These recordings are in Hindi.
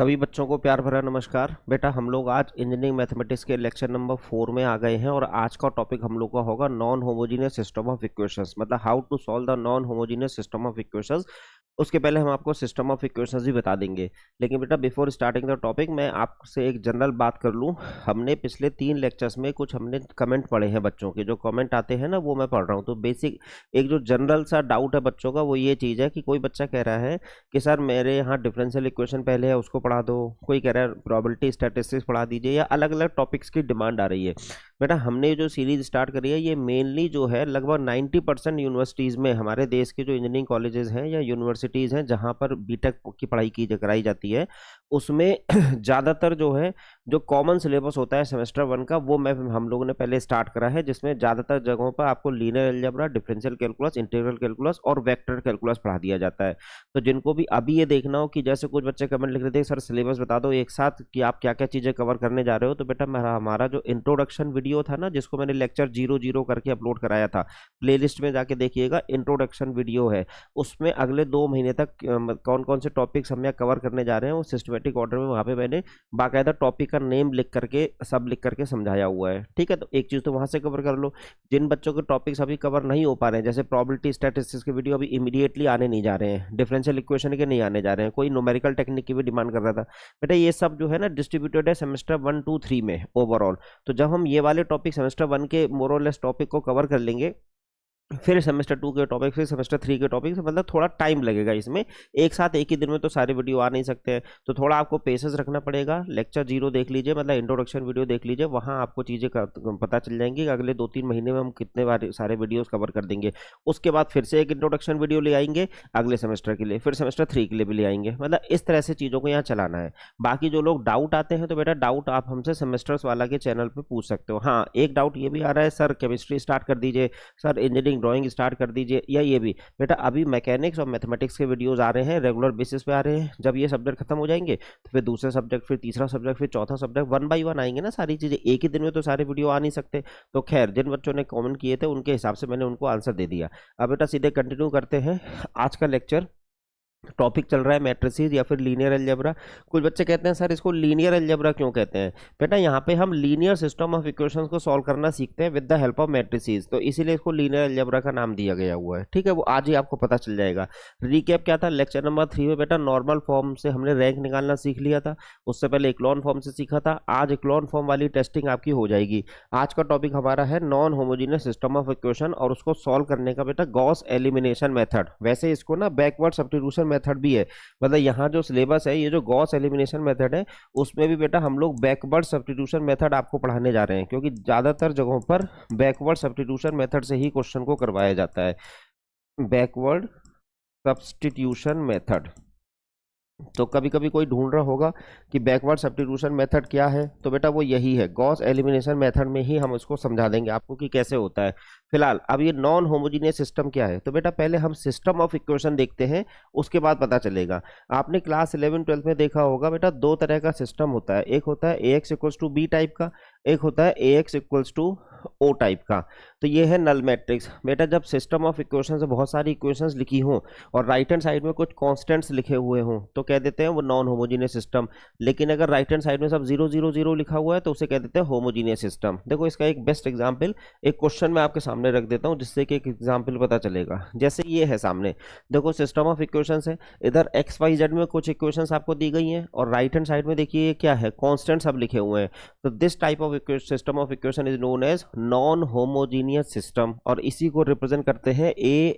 सभी बच्चों को प्यार भरा नमस्कार। बेटा हम लोग आज इंजीनियरिंग मैथमेटिक्स के लेक्चर नंबर 4 में आ गए हैं और आज का टॉपिक हम लोग का होगा non homogeneous system of equations, मतलब how to solve the non homogeneous system of equations. उसके पहले हम आपको सिस्टम ऑफ इक्वेशंस भी बता देंगे, लेकिन बेटा बिफोर स्टार्टिंग द टॉपिक मैं आपसे एक जनरल बात कर लूँ। हमने पिछले 3 लेक्चर्स में कुछ हमने कमेंट पढ़े हैं बच्चों के, जो कमेंट आते हैं ना वो मैं पढ़ रहा हूँ। तो बेसिक एक जो जनरल सा डाउट है बच्चों का वो ये चीज़ है कि कोई बच्चा कह रहा है कि सर मेरे यहाँ डिफरेंशियल इक्वेशन पहले है उसको पढ़ा दो, कोई कह रहा है प्रोबेबिलिटी स्टैटिस्टिक्स पढ़ा दीजिए, या अलग अलग टॉपिक्स की डिमांड आ रही है। बेटा हमने जो सीरीज स्टार्ट करी है ये मेनली जो है लगभग 90% यूनिवर्सिटीज़ में, हमारे देश के जो इंजीनियरिंग कॉलेजेस हैं या यूनिवर्सिटीज़ हैं जहाँ पर बीटेक की पढ़ाई कराई जाती है, उसमें ज़्यादातर जो है जो कॉमन सिलेबस होता है सेमेस्टर 1 का वो हम लोगों ने पहले स्टार्ट करा है, जिसमें ज़्यादातर जगहों पर आपको linear algebra, differential calculus, integral calculus और वेक्टर कैलकुलस पढ़ा दिया जाता है। तो जिनको भी अभी ये देखना हो कि जैसे कुछ बच्चे कमेंट लिख रहे थे सर सिलेबस बता दो एक साथ कि आप क्या क्या चीज़ें कवर करने जा रहे हो, तो बेटा हमारा जो इंट्रोडक्शन वीडियो था ना, जिसको मैंने लेक्चर 00 करके अपलोड कराया था, प्लेलिस्ट में जाके देखिएगा, इंट्रोडक्शन वीडियो है। उसमें अगले 2 महीने तक कौन कौन से टॉपिक्स हम यहाँ कवर करने जा रहे हैं वो सिस्टमेटिक ऑर्डर में वहाँ पे मैंने बाकायदा टॉपिक का नेम लिख करके सब लिख करके समझाया हुआ है। ठीक है, तो एक चीज़ तो वहाँ से कवर कर लो। जिन बच्चों के टॉपिक्स अभी कवर नहीं हो पा रहे हैं, जैसे प्रोबेबिलिटी स्टैटिस्टिक्स के वीडियो अभी इमीडिएटली आने नहीं जा रहे हैं, डिफरेंशियल इक्वेशन के नहीं आने जा रहे हैं, कोई न्यूमेरिकल टेक्निक की भी डिमांड कर रहा था, बेटा ये सब जो है ना डिस्ट्रीब्यूटेड है सेमेस्टर 1, 2, 3 में ओवरऑल। तो जब हम ये वाले टॉपिक सेमेस्टर 1 के मोर और लेस टॉपिक को कवर कर लेंगे, फिर सेमेस्टर 2 के टॉपिक, फिर सेमेस्टर 3 के टॉपिक, मतलब थोड़ा टाइम लगेगा इसमें। एक साथ एक ही दिन में तो सारे वीडियो आ नहीं सकते हैं, तो थोड़ा आपको पेशेंस रखना पड़ेगा। लेक्चर 0 देख लीजिए, मतलब इंट्रोडक्शन वीडियो देख लीजिए, वहाँ आपको चीज़ें पता चल जाएंगी कि अगले 2-3 महीने में हम कितने बार सारे वीडियोस कवर कर देंगे। उसके बाद फिर से एक इंट्रोडक्शन वीडियो ले आएंगे अगले सेमेस्टर के लिए, फिर सेमेस्टर 3 के लिए भी ले आएंगे, मतलब इस तरह से चीज़ों को यहाँ चलाना है। बाकी जो लोग डाउट आते हैं तो बेटा डाउट आप हमसे सेमेस्टर्स वाला के चैनल पर पूछ सकते हो। हाँ, एक डाउट ये भी आ रहा है सर केमिस्ट्री स्टार्ट कर दीजिए, सर इंजीनियरिंग ड्राइंग स्टार्ट कर दीजिए, या ये भी बेटा अभी मैकेनिक्स और मैथमेटिक्स के वीडियोस आ रहे हैं, रेगुलर बेसिस पे आ रहे हैं। जब ये सब्जेक्ट खत्म हो जाएंगे तो फिर दूसरे सब्जेक्ट, फिर तीसरा सब्जेक्ट, फिर चौथा सब्जेक्ट, 1 बाय 1 आएंगे ना सारी चीज़ें। एक ही दिन में तो सारे वीडियो आ नहीं सकते। तो खैर जिन बच्चों ने कमेंट किए थे उनके हिसाब से मैंने उनको आंसर दे दिया। अब बेटा सीधे कंटिन्यू करते हैं आज का लेक्चर। टॉपिक चल रहा है मैट्रिसेस या फिर लीनियर अलजेब्रा। कुछ बच्चे कहते हैं सर इसको लीनियर अलजेब्रा क्यों कहते हैं। बेटा यहाँ पे हम लीनियर सिस्टम ऑफ इक्वेशंस को सॉल्व करना सीखते हैं with the help of matrices, तो इसीलिए इसको लीनियर अलजेब्रा का नाम दिया गया हुआ है। ठीक है, वो आज ही आपको पता चल जाएगा। रिकैप क्या था लेक्चर नंबर 3 में, बेटा नॉर्मल फॉर्म से हमने रैंक निकालना सीख लिया था, उससे पहले इक्लॉन फॉर्म से सीखा था। आज इक्लॉन फॉर्म वाली टेस्टिंग आपकी हो जाएगी। आज का टॉपिक हमारा है non homogeneous system of equation, और उसको सॉल्व करने का बेटा गॉस एलिमिनेशन मेथड। वैसे इसको ना बैकवर्ड सब्स्टिट्यूशन मेथड भी है, मतलब यहाँ जो सिलेबस है ये जो गॉस एलिमिनेशन मेथड है उसमें भी बेटा हम लोग बैकवर्ड सब्स्टिट्यूशन मेथड आपको पढ़ाने जा रहे हैं, क्योंकि ज़्यादातर जगहों पर बैकवर्ड सब्स्टिट्यूशन मेथड से ही क्वेश्चन को करवाया जाता है। बैकवर्ड सब्स्टिट्यूशन मेथड, तो कभी कभी कोई ढूंढ रहा होगा कि बैकवर्ड सब्स्टिट्यूशन मेथड क्या है, तो बेटा वो यही है। गॉस एलिमिनेशन मेथड में ही हम उसको समझा देंगे आपको कि कैसे होता है। फिलहाल अब ये नॉन होमोजीनियस सिस्टम क्या है, तो बेटा पहले हम सिस्टम ऑफ इक्वेशन देखते हैं, उसके बाद पता चलेगा। आपने क्लास 11-12 में देखा होगा बेटा 2 तरह का सिस्टम होता है, एक होता है ax = b टाइप का, एक होता है ax = o टाइप का। तो ये है नल मैट्रिक्स। बेटा जब सिस्टम ऑफ इक्वेशन से बहुत सारी इक्वेशंस लिखी हों और राइट हैंड साइड में कुछ कांस्टेंट्स लिखे हुए हों तो कह देते हैं वो नॉन होमोजीनियस सिस्टम, लेकिन अगर राइट हैंड साइड में सब 0 0 0 लिखा हुआ है तो उसे कह देते हैं होमोजीनियस सिस्टम। देखो इसका एक बेस्ट एग्जाम्पल एक क्वेश्चन मैं आपके सामने रख देता हूँ, जिससे कि एक एग्जाम्पल पता चलेगा। जैसे ये है सामने, देखो सिस्टम ऑफ इक्वेशन है, इधर XYZ में कुछ इक्वेशंस आपको दी गई हैं और राइट हैंड साइड में देखिए ये क्या है, कॉन्स्टेंट सब लिखे हुए हैं। तो this type of system of equation is known as non homogeneous system, और इसी को रिप्रेजेंट करते हैं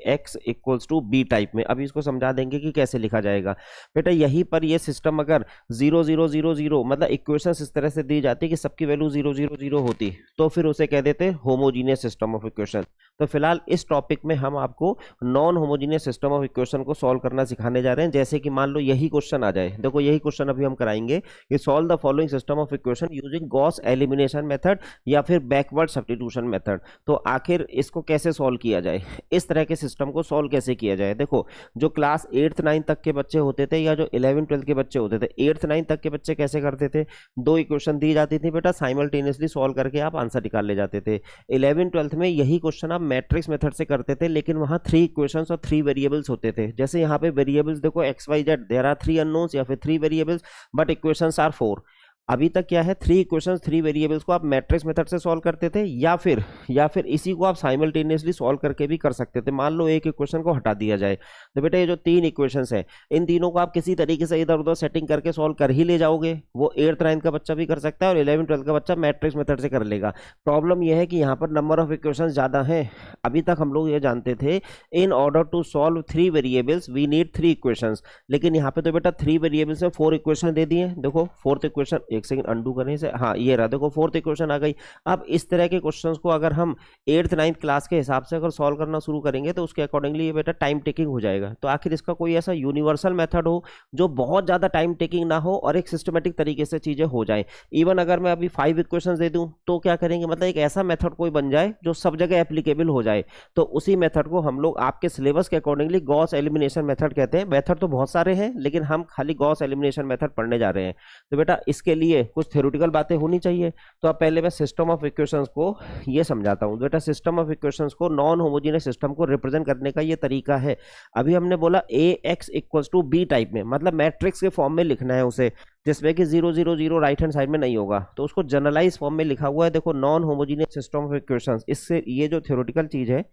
ax = b टाइप में। अभी इसको समझा देंगे कि कैसे लिखा जाएगा। बेटा यहीं पर ये सिस्टम अगर 0 0 0 0 मतलब इक्वेशंस इस तरह से दी जाती कि सबकी वैल्यू 0 0 0 होती, तो फिर उसे कह देते हैं होमोजीनियस सिस्टम ऑफ इक्वेशन। तो फिलहाल इस टॉपिक में हम आपको non homogeneous system of equation को सॉल्व करना सिखाने जा रहे हैं। जैसे कि मान लो यही क्वेश्चन आ जाए, देखो यही क्वेश्चन अभी हम कराएंगे कि solve the following system of equation using Gauss elimination method या फिर बैकवर्ड सब्स्टिट्यूशन मेथड। तो आखिर इसको कैसे सॉल्व किया जाए, इस तरह के सिस्टम को सॉल्व कैसे किया जाए। देखो जो क्लास 8th 9th तक के बच्चे होते थे या जो 11th 12th के बच्चे होते थे, 8th 9th तक के बच्चे कैसे करते थे, 2 इक्वेशन दी जाती थी बेटा, साइमल्टेनियसली सॉल्व करके आप आंसर निकाल ले जाते थे। 11th 12th में यही क्वेश्चन आप मैट्रिक्स मेथड से करते थे, लेकिन वहां 3 इक्वेशंस और 3 वेरिएबल्स होते थे। जैसे यहाँ पे वेरिएबल्स देखो x Y z, there are 3 unknowns या फिर 3 वेरिएबल्स, बट इक्वेशंस आर 4। अभी तक क्या है, 3 इक्वेशंस 3 वेरिएबल्स को आप मैट्रिक्स मेथड से सॉल्व करते थे, या फिर इसी को आप साइमल्टेनियसली सॉल्व करके भी कर सकते थे। मान लो एक इक्वेशन को हटा दिया जाए, तो बेटा ये जो 3 इक्वेशंस है, इन तीनों को आप किसी तरीके से इधर उधर सेटिंग करके सॉल्व कर ही ले जाओगे। वो 8th 9th का बच्चा भी कर सकता है और 11th 12th का बच्चा मैट्रिक्स मेथड से कर लेगा। प्रॉब्लम यह है कि यहाँ पर नंबर ऑफ इक्वेशन ज्यादा है। अभी तक हम लोग ये जानते थे in order to solve 3 variables we need 3 equations, लेकिन यहाँ पे तो बेटा 3 वेरिएबल्स में 4 इक्वेशन दे दिए। देखो 4th इक्वेशन, एक सेकंड अंडू करने से, हाँ ये रहा, देखो 4th इक्वेशन आ गई। अब इस तरह के क्वेश्चंस को अगर हम 8th 9th क्लास के हिसाब से अगर सॉल्व करना शुरू करेंगे तो उसके अकॉर्डिंगली ये बेटा टाइम टेकिंग हो जाएगा। तो आखिर इसका कोई ऐसा यूनिवर्सल मेथड हो जो बहुत ज्यादा टाइम टेकिंग ना हो और एक सिस्टमेटिक तरीके से चीजें हो जाए। इवन अगर मैं अभी 5 इक्वेशंस दे दूं तो क्या करेंगे, मतलब एक ऐसा मेथड कोई बन जाए जो सब जगह एप्लीकेबल हो जाए। तो उसी मेथड को हम लोग आपके सिलेबस के अकॉर्डिंगली गॉस एलिमिनेशन मेथड कहते हैं। मेथड तो बहुत सारे हैं, लेकिन हम खाली गॉस एलिमिनेशन मेथड पढ़ने जा रहे हैं। तो बेटा इसके लिए कुछ थ्योरेटिकल बातें होनी चाहिए। तो अब पहले मैं सिस्टम ऑफ इक्वेशंस को ये समझाता हूं। बेटा सिस्टम ऑफ इक्वेशंस को, नॉन होमोजेनियस सिस्टम को रिप्रेजेंट करने का ये तरीका है। अभी हमने बोला A X equals to B type में, मतलब मैट्रिक्स के फॉर्म में लिखना है उसे, जिसमें कि 0 0 0 राइट हैंड साइड में नहीं होगा। तो उसको जनरलाइज फॉर्म में लिखा हुआ है। देखो non homogeneous system of equations, इससे ये जो थ्योरेटिकल चीज है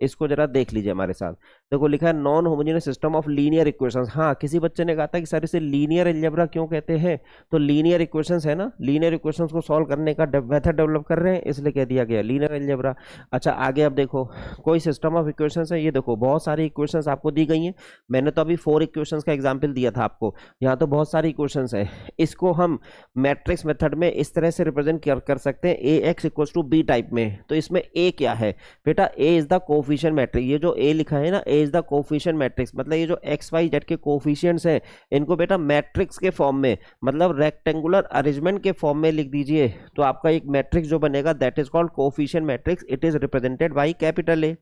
इसको जरा देख लीजिए हमारे साथ। देखो लिखा है non homogeneous system of linear equations. हाँ किसी बच्चे ने कहा था कि सर इसे लीनियर अलजेब्रा क्यों कहते हैं, तो लीनियर इक्वेशंस है ना, लीनियर इक्वेशंस को सॉल्व करने का मेथड डेवलप कर रहे हैं, इसलिए कह दिया गया लीनियर अलजेब्रा। अच्छा आगे अब देखो कोई सिस्टम ऑफ इक्वेशंस है, ये देखो बहुत सारी इक्वेशंस आपको दी गई हैं। मैंने तो अभी 4 इक्वेशंस का एग्जाम्पल दिया था आपको, यहाँ तो बहुत सारी इक्वेशंस है। इसको हम मैट्रिक्स मेथड में इस तरह से रिप्रेजेंट कर सकते हैं A X equals to B type में। तो इसमें ए क्या है बेटा, A is the coefficient matrix. ये जो ए लिखा है ना, A is the coefficient matrix, मतलब ये जो एक्स वाई जेड के कोफिशिएंट्स हैं इनको बेटा मैट्रिक्स के फॉर्म में, मतलब रेक्टेंगुलर अरेंजमेंट के फॉर्म में लिख दीजिए। तो आपका एक मैट्रिक्स जो बनेगा that is called coefficient matrix. It is represented by capital A.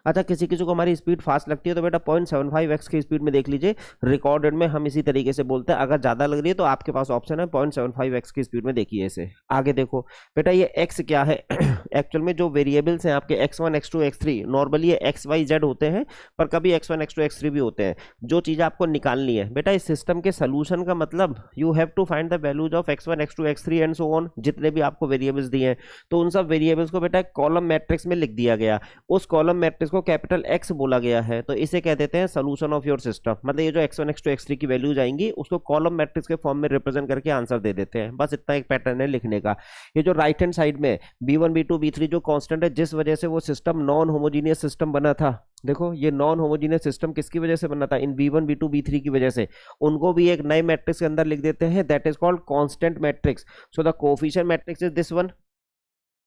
अच्छा किसी किसी को हमारी स्पीड फास्ट लगती है तो बेटा 0.75x की स्पीड में देख लीजिए। रिकॉर्डेड में हम इसी तरीके से बोलते हैं। अगर ज्यादा लग रही है तो आपके पास ऑप्शन है 0.75x की स्पीड में देखिए इसे। आगे देखो बेटा ये x क्या है एक्चुअल में जो वेरिएबल्स हैं आपके x1 x2 x3, नॉर्मली ये x y z होते हैं, पर कभी x1 x2 x3 भी होते हैं। जो चीज आपको निकालनी है बेटा इस सिस्टम के सोल्यूशन का मतलब you have to find the values of x1 x2 x3 and so on, जितने भी आपको वेरिएबल्स दिए हैं। तो उन सब वेरिएबल्स को बेटा कॉलम मैट्रिक्स में लिख दिया गया। उस कॉलम मैट्रिक्स को कैपिटल X बोला गया है, तो इसे कह देते हैं सोल्यूशन ऑफ योर सिस्टम। मतलब ये जो x1 x2 x3 की वैल्यू जाएंगी उसको कॉलम मैट्रिक्स के फॉर्म में रिप्रेजेंट करके आंसर दे देते हैं। बस इतना एक पैटर्न है लिखने का। ये जो राइट हैंड साइड में b1 b2 b3 जो कांस्टेंट है, जिस वजह से वो सिस्टम नॉन होमोजेनियस सिस्टम बना था, देखो ये नॉन होमोजेनियस सिस्टम किसकी वजह से बना था, इन b1 b2 b3 की वजह से, उनको भी एक नए मैट्रिक्स के अंदर लिख देते हैं that is called constant matrix. So the coefficient matrix is this one,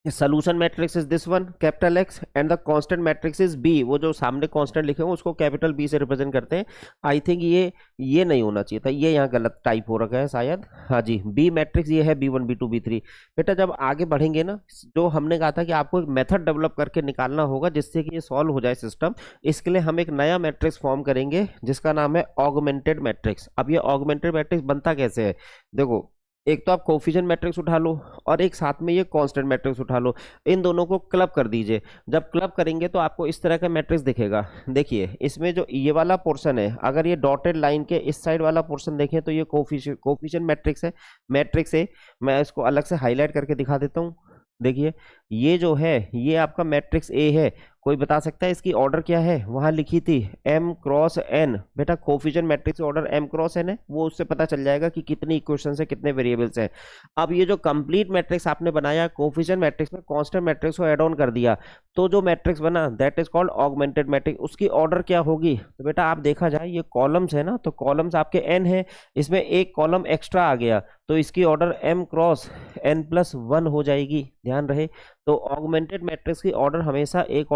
solution matrix is this one capital X and the constant matrix is B। वो जो सामने कांस्टेंट लिखे हो उसको कैपिटल B से रिप्रेजेंट करते हैं। आई थिंक ये नहीं होना चाहिए था, ये यहाँ गलत टाइप हो रखा है शायद। हाँ जी B मैट्रिक्स ये है B1 B2 B3। बेटा जब आगे बढ़ेंगे ना, जो हमने कहा था कि आपको एक मेथड डेवलप करके निकालना होगा जिससे कि ये सॉल्व हो जाए सिस्टम। इसके लिए हम एक नया मैट्रिक्स फॉर्म करेंगे जिसका नाम है ऑगमेंटेड मैट्रिक्स। अब ये ऑगमेंटेड मैट्रिक्स बनता कैसे है, देखो एक तो आप कोफिशिएंट मैट्रिक्स उठा लो और एक साथ में ये कांस्टेंट मैट्रिक्स उठा लो, इन दोनों को क्लब कर दीजिए। जब क्लब करेंगे तो आपको इस तरह का मैट्रिक्स दिखेगा। देखिए इसमें जो ये वाला पोर्शन है, अगर ये डॉटेड लाइन के इस साइड वाला पोर्शन देखें तो ये कोफिशिएंट मैट्रिक्स है, मैट्रिक्स है। मैं इसको अलग से हाईलाइट करके दिखा देता हूँ। देखिए ये जो है ये आपका मैट्रिक्स ए है। कोई बता सकता है इसकी ऑर्डर क्या है, वहां लिखी थी m क्रॉस n। बेटा coefficient matrix order m cross n है, वो उससे पता चल जाएगा कि कितनी इक्वेशंस है, कितने वेरिएबल्स हैं। अब ये जो कंप्लीट मैट्रिक्स आपने बनाया कोफिशिएंट मैट्रिक्स में कांस्टेंट मैट्रिक्स को ऐड ऑन कर दिया, तो जो मैट्रिक्स बना that is called augmented matrix. उसकी ऑर्डर क्या होगी, तो बेटा आप देखा जाए ये कॉलम्स है ना, तो कॉलम्स आपके n है, इसमें एक कॉलम एक्स्ट्रा आ गया तो इसकी order m cross n plus 1 हो जाएगी, ध्यान रहे। तो ऑगमेंटेड मैट्रिक्स की ऑर्डर हमेशा एक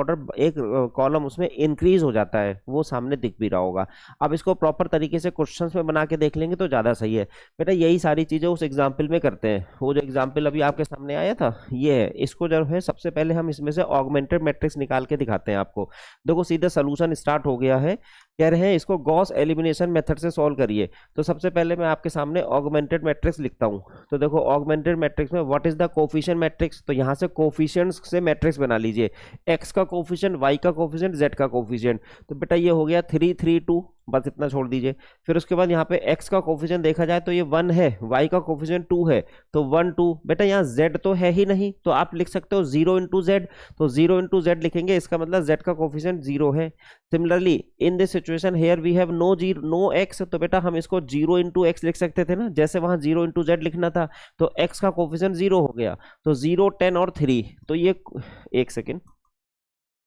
कॉलम उसमें इंक्रीज हो जाता है, वो सामने दिख भी रहा होगा। अब इसको प्रॉपर तरीके से क्वेश्चंस में बना के देख लेंगे तो ज़्यादा सही है। बेटा यही सारी चीज़ें उस एग्जाम्पल में करते हैं। वो जो एग्जाम्पल अभी आपके सामने आया था ये है, इसको जो है सबसे पहले हम इसमें से ऑगमेंटेड मैट्रिक्स निकाल के दिखाते हैं आपको। देखो सीधे सोल्यूशन स्टार्ट हो गया है। कह रहे हैं इसको गॉस एलिमिनेशन मेथड से सॉल्व करिए। तो सबसे पहले मैं आपके सामने ऑगमेंटेड मैट्रिक्स लिखता हूं। तो देखो ऑगमेंटेड मैट्रिक्स में what is the coefficient matrix, तो यहां से कोफिशिएंट्स से मैट्रिक्स बना लीजिए, एक्स का कोफिशिएंट, वाई का कोफिशिएंट, जेड का कोफिशिएंट। तो बेटा ये हो गया 3 3 2, बस इतना छोड़ दीजिए। फिर उसके बाद यहाँ पे x का कोफिशिएंट देखा जाए तो ये 1 है, y का कोफिशिएंट 2 है, तो 1 2। बेटा यहाँ z तो है ही नहीं, तो आप लिख सकते हो 0 इंटू जेड, तो 0 इंटू जेड लिखेंगे, इसका मतलब z का कोफिशिएंट 0 है। Similarly in this situation here we have no x, तो बेटा हम इसको 0 इंटू एक्स लिख सकते थे ना, जैसे वहां 0 इंटू जेड लिखना था, तो x का कोफिशिएंट 0 हो गया, तो 0 10 और 3, तो ये एक second,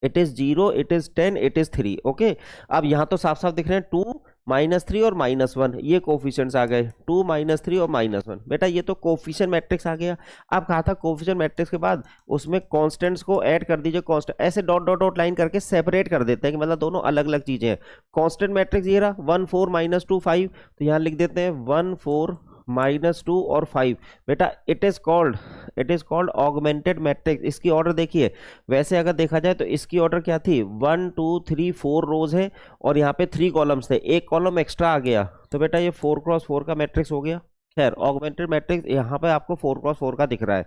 it is 0, it is 10, it is 3। Okay, अब यहां तो साफ साफ दिख रहे हैं 2 -3 और -1, ये कोफिशिएंट्स आ गए, 2 -3 और -1। बेटा ये तो कोफिशिएंट मैट्रिक्स आ गया। अब कहा था कोफिशिएंट मैट्रिक्स के बाद उसमें कांस्टेंट्स को ऐड कर दीजिए, कांस्टेंट ऐसे डॉट डॉट डॉट लाइन करके सेपरेट कर देते हैं कि मतलब दोनों अलग अलग चीजें हैं। कांस्टेंट मैट्रिक्स ये रहा 1 4 -2 5, तो यहां लिख देते हैं 1 4 -2 और 5। बेटा it is called augmented matrix. इसकी ऑर्डर देखिए, वैसे अगर देखा जाए तो इसकी ऑर्डर क्या थी, 1 2 3 4 रोज है और यहाँ पे 3 कॉलम्स थे, एक कॉलम एक्स्ट्रा आ गया, तो बेटा ये 4x4 का मैट्रिक्स हो गया। खैर ऑगमेंटेड मैट्रिक्स यहाँ पे आपको 4x4 का दिख रहा है,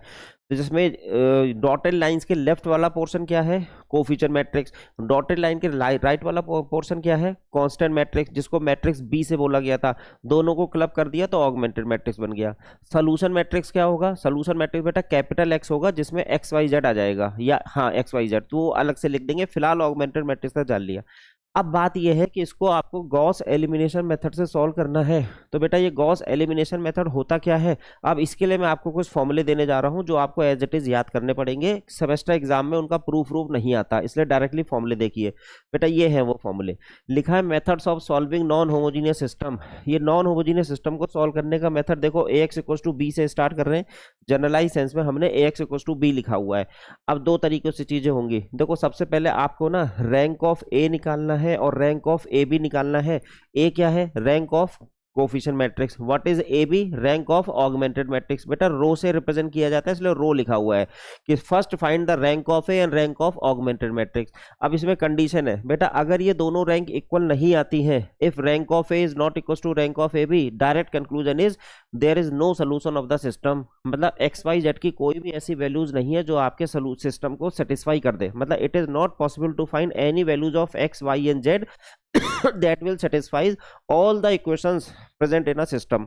तो जिसमें डॉटेड लाइंस के लेफ्ट वाला पोर्शन क्या है, कोफिशिएंट मैट्रिक्स, डॉटेड लाइन के राइट वाला पोर्शन क्या है, कांस्टेंट मैट्रिक्स, जिसको मैट्रिक्स बी से बोला गया था, दोनों को क्लब कर दिया तो ऑगमेंटेड मैट्रिक्स बन गया। सोल्यूशन मैट्रिक्स क्या होगा, सोल्यूशन मैट्रिक्स बेटा कैपिटल एक्स होगा जिसमें एक्स वाई जेड आ जाएगा, या हाँ एक्स वाई जेड, तो अलग से लिख देंगे, फिलहाल ऑगमेंटेड मैट्रिक्स का जान लिया। अब बात यह है कि इसको आपको गॉस एलिमिनेशन मेथड से सॉल्व करना है। तो बेटा ये गॉस एलिमिनेशन मेथड होता क्या है, अब इसके लिए मैं आपको कुछ फॉर्मूले देने जा रहा हूं जो आपको एज इट इज याद करने पड़ेंगे, सेमेस्टर एग्जाम में उनका प्रूफ नहीं आता, इसलिए डायरेक्टली फॉर्मूले देखिए। बेटा ये है वो फॉर्मूले, लिखा है methods of solving non homogeneous system. ये नॉन होमोजीनियस सिस्टम को सॉल्व करने का मेथड देखो, ax = b से स्टार्ट कर रहे हैं, जनरलाइज सेंस में हमने ax = b लिखा हुआ है। अब दो तरीकों से चीजें होंगी, देखो सबसे पहले आपको ना रैंक ऑफ ए निकालना है और रैंक ऑफ ए बी निकालना है। ए क्या है, rank of coefficient matrix, what is A B, rank of augmented matrix. बेटा रो से रिप्रेजेंट किया जाता है इसलिए रो लिखा हुआ है कि first find the rank of A and rank of augmented matrix. अब इसमें कंडीशन है बेटा, अगर ये दोनों रैंक इक्वल नहीं आती हैं, if rank of A is not equal to rank of A B, direct conclusion is there is no solution of the system. मतलब एक्स वाई जेड की कोई भी ऐसी वैल्यूज नहीं है जो आपके सिस्टम को सेटिस्फाई कर दे, मतलब it is not possible to find any values of x y and z that will satisfies all the equations present in a system।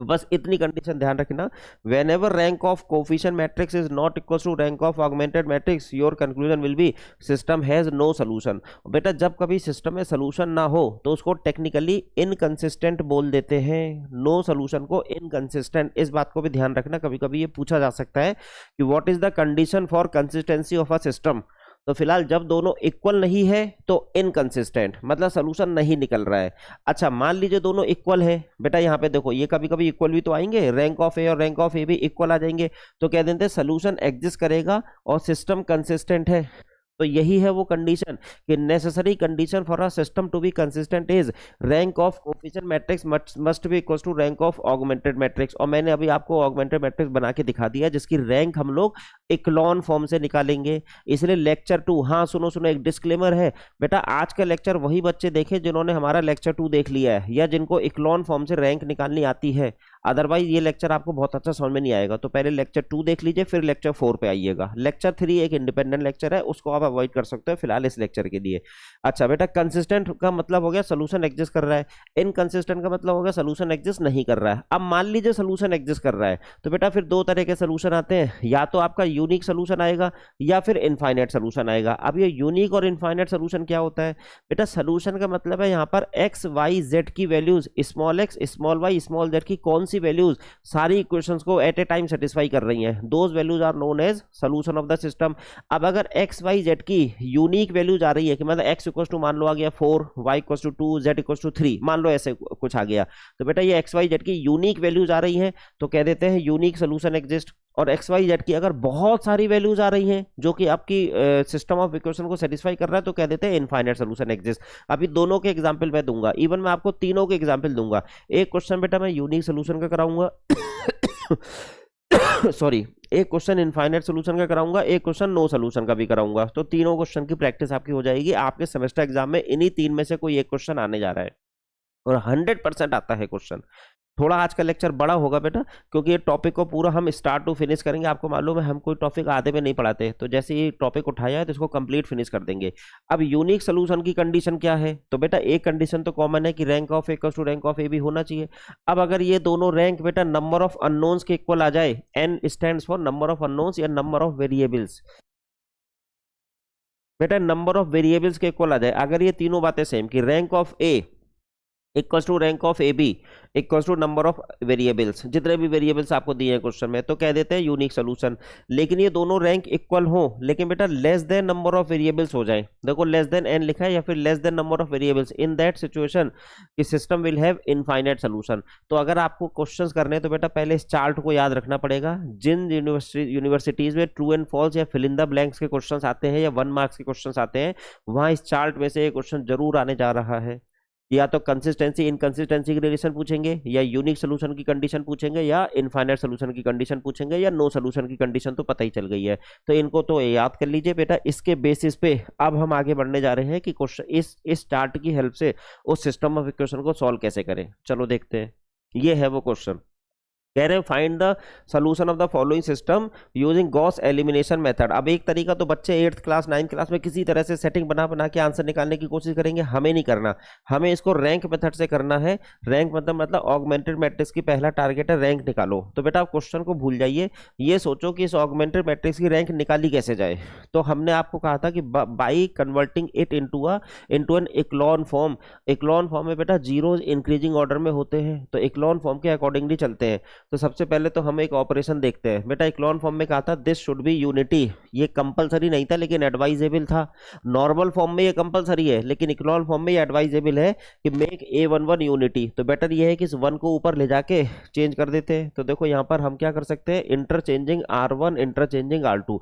बस इतनी कंडीशन ध्यान रखना, whenever rank of coefficient matrix is not equal to rank of augmented matrix, your conclusion will be system has no solution। बेटा जब कभी सिस्टम में सोल्यूशन ना हो तो उसको टेक्निकली इनकंसिस्टेंट बोल देते हैं, नो सोल्यूशन को इनकंसिस्टेंट। इस बात को भी ध्यान रखना, कभी कभी ये पूछा जा सकता है कि what is the condition for consistency of a system. तो फिलहाल जब दोनों इक्वल नहीं है तो इनकंसिस्टेंट, मतलब सोल्यूशन नहीं निकल रहा है। अच्छा मान लीजिए दोनों इक्वल है, बेटा यहाँ पे देखो ये कभी कभी इक्वल भी तो आएंगे, रैंक ऑफ ए और रैंक ऑफ ए भी इक्वल आ जाएंगे, तो कह देते हैं सोल्यूशन एग्जिस्ट करेगा और सिस्टम कंसिस्टेंट है। तो यही है वो कंडीशन कि necessary condition for a system to be consistent is rank of coefficient matrix must be equal to rank of augmented matrix. और मैंने अभी आपको ऑगमेंटेड मैट्रिक्स बना के दिखा दिया जिसकी रैंक हम लोग इक्लॉन फॉर्म से निकालेंगे। इसलिए लेक्चर 2, हाँ सुनो सुनो एक डिस्क्लेमर है बेटा, आज का लेक्चर वही बच्चे देखे जिन्होंने हमारा लेक्चर 2 देख लिया है या जिनको इक्लॉन फॉर्म से रैंक निकालनी आती है, अदरवाइज ये लेक्चर आपको बहुत अच्छा समझ में नहीं आएगा। तो पहले लेक्चर 2 देख लीजिए फिर लेक्चर 4 पे आइएगा। लेक्चर 3 एक इंडिपेंडेंट लेक्चर है, उसको आप अवॉइड कर सकते हो फिलहाल इस लेक्चर के लिए। अच्छा बेटा कंसिस्टेंट का मतलब हो गया सोल्यूशन एग्जिस्ट कर रहा है, इनकंसिस्टेंट का मतलब हो गया सोल्यूशन एग्जिस्ट नहीं कर रहा है। अब मान लीजिए सोल्यूशन एग्जिस्ट कर रहा है तो बेटा फिर दो तरह के सोल्यूशन आते हैं, या तो आपका यूनिक सोल्यूशन आएगा या फिर इनफाइनाइट सोल्यूशन आएगा। अब ये यूनिक और इनफाइनाइट सोल्यूशन क्या होता है बेटा, सोल्यूशन का मतलब है यहाँ पर एक्स वाई जेड की values, small x small y small z की कौन सी वैल्यूज सारी इक्वेशंस को एट ए टाइम सेटिस्फाई कर रही हैं, those values are known as solution of the system. अब अगर एक्स वाई जेड की यूनिक वैल्यूज आ रही है कि मतलब एक्स इक्वल टू मान लो आ गया 4, y equal to 2, z equal to 3, मान लो ऐसे कुछ आ गया, तो बेटा ये एक्स वाई जेड की यूनिक वैल्यूज आ रही हैं तो कह देते हैं यूनिक सोल्यूशन एग्जिस्ट। और एक्स वाई जेड की अगर बहुत सारी वैल्यूज आ रही हैं जो कि आपकी सिस्टम ऑफ इक्वेशन को सेटिस्फाई कर रहा है तो कह देते हैं इनफाइनाइट सोल्यूशन एग्जिस्ट। अभी दोनों के एग्जांपल मैं दूंगा, इवन मैं आपको तीनों के एग्जांपल दूंगा। एक क्वेश्चन बेटा मैं यूनिक सोल्यूशन का कराऊंगा सॉरी, एक क्वेश्चन इनफाइनाइट सोल्यूशन का कराऊंगा, एक क्वेश्चन नो सोल्यूशन का भी कराऊंगा, तो तीनों क्वेश्चन की प्रैक्टिस आपकी हो जाएगी। आपके सेमेस्टर एग्जाम में इन्हीं तीन में से कोई एक क्वेश्चन आने जा रहा है और 100% आता है क्वेश्चन। थोड़ा आज का लेक्चर बड़ा होगा बेटा, क्योंकि ये टॉपिक को पूरा हम स्टार्ट टू फिनिश करेंगे। आपको मालूम है हम कोई टॉपिक आधे में नहीं पढ़ाते, तो जैसे ये टॉपिक उठाया है तो इसको कंप्लीट फिनिश कर देंगे। अब यूनिक सोल्यूशन की कंडीशन क्या है, तो बेटा एक कंडीशन तो कॉमन है कि rank of A equals to rank of A भी होना चाहिए। अब अगर ये दोनों रैंक बेटा नंबर ऑफ अननोन्स के इक्वल आ जाए, N stands for number of unknowns या नंबर ऑफ वेरिएबल्स, बेटा नंबर ऑफ वेरिएबल्स के इक्वल आ जाए, अगर ये तीनों बातें सेम कि rank of A equals to rank of A B equals to number of variables, जितने भी वेरिएबल्स आपको दिए हैं क्वेश्चन में, तो कह देते हैं यूनिक सोल्यूशन। लेकिन ये दोनों रैंक इक्वल हो, लेकिन बेटा less than number of variables हो जाए, देखो लेस देन एन लिखा है या फिर less than number of variables, in that situation कि system will have infinite solution. तो अगर आपको क्वेश्चंस करने हैं तो बेटा पहले इस चार्ट को याद रखना पड़ेगा। जिन यूनिवर्सिटीज में ट्रू एंड फॉल्स या फिल इन द ब्लैंक्स के क्वेश्चन आते हैं या 1 मार्क्स के क्वेश्चन आते हैं, वहां इस चार्ट में से क्वेश्चन जरूर आने जा रहा है। या तो कंसिस्टेंसी इनकंसिस्टेंसी की रिलेशन पूछेंगे, या यूनिक सोल्यूशन की कंडीशन पूछेंगे, या इनफाइनाइट सोल्यूशन की कंडीशन पूछेंगे, या नो सोल्यूशन की कंडीशन तो पता ही चल गई है। तो इनको तो याद कर लीजिए बेटा। इसके बेसिस पे अब हम आगे बढ़ने जा रहे हैं कि क्वेश्चन इस चार्ट की हेल्प से उस सिस्टम ऑफ इक्वेशन को सॉल्व कैसे करें। चलो देखते हैं, ये है वो क्वेश्चन। कह रहे हैं find the solution of the following system using Gauss elimination method. अब एक तरीका तो बच्चे 8th क्लास 9th क्लास में किसी तरह से सेटिंग बना बना के आंसर निकालने की कोशिश करेंगे, हमें नहीं करना, हमें इसको रैंक मेथड से करना है। रैंक मतलब ऑगमेंटेड मैट्रिक्स की पहला टारगेट है रैंक निकालो। तो बेटा आप क्वेश्चन को भूल जाइए, ये सोचो कि इस ऑगमेंटेड मैट्रिक्स की रैंक निकाली कैसे जाए। तो हमने आपको कहा था कि by converting it into an echelon form. Echelon form में बेटा जीरोज इंक्रीजिंग ऑर्डर में होते हैं, तो इक्लॉन फॉर्म के अकॉर्डिंगली चलते हैं। तो सबसे पहले तो हम एक ऑपरेशन देखते हैं। बेटा इक्लॉन फॉर्म में कहा था दिस शुड बी यूनिटी, ये कंपलसरी नहीं था लेकिन एडवाइजेबल था। नॉर्मल फॉर्म में ये कंपलसरी है, लेकिन इक्लॉन फॉर्म में ये एडवाइजेबल है कि मेक A11 यूनिटी। तो बेटर ये है कि इस 1 को ऊपर ले जाके चेंज कर देते हैं। तो देखो यहाँ पर हम क्या कर सकते हैं, इंटरचेंजिंग R1 इंटरचेंजिंग R2।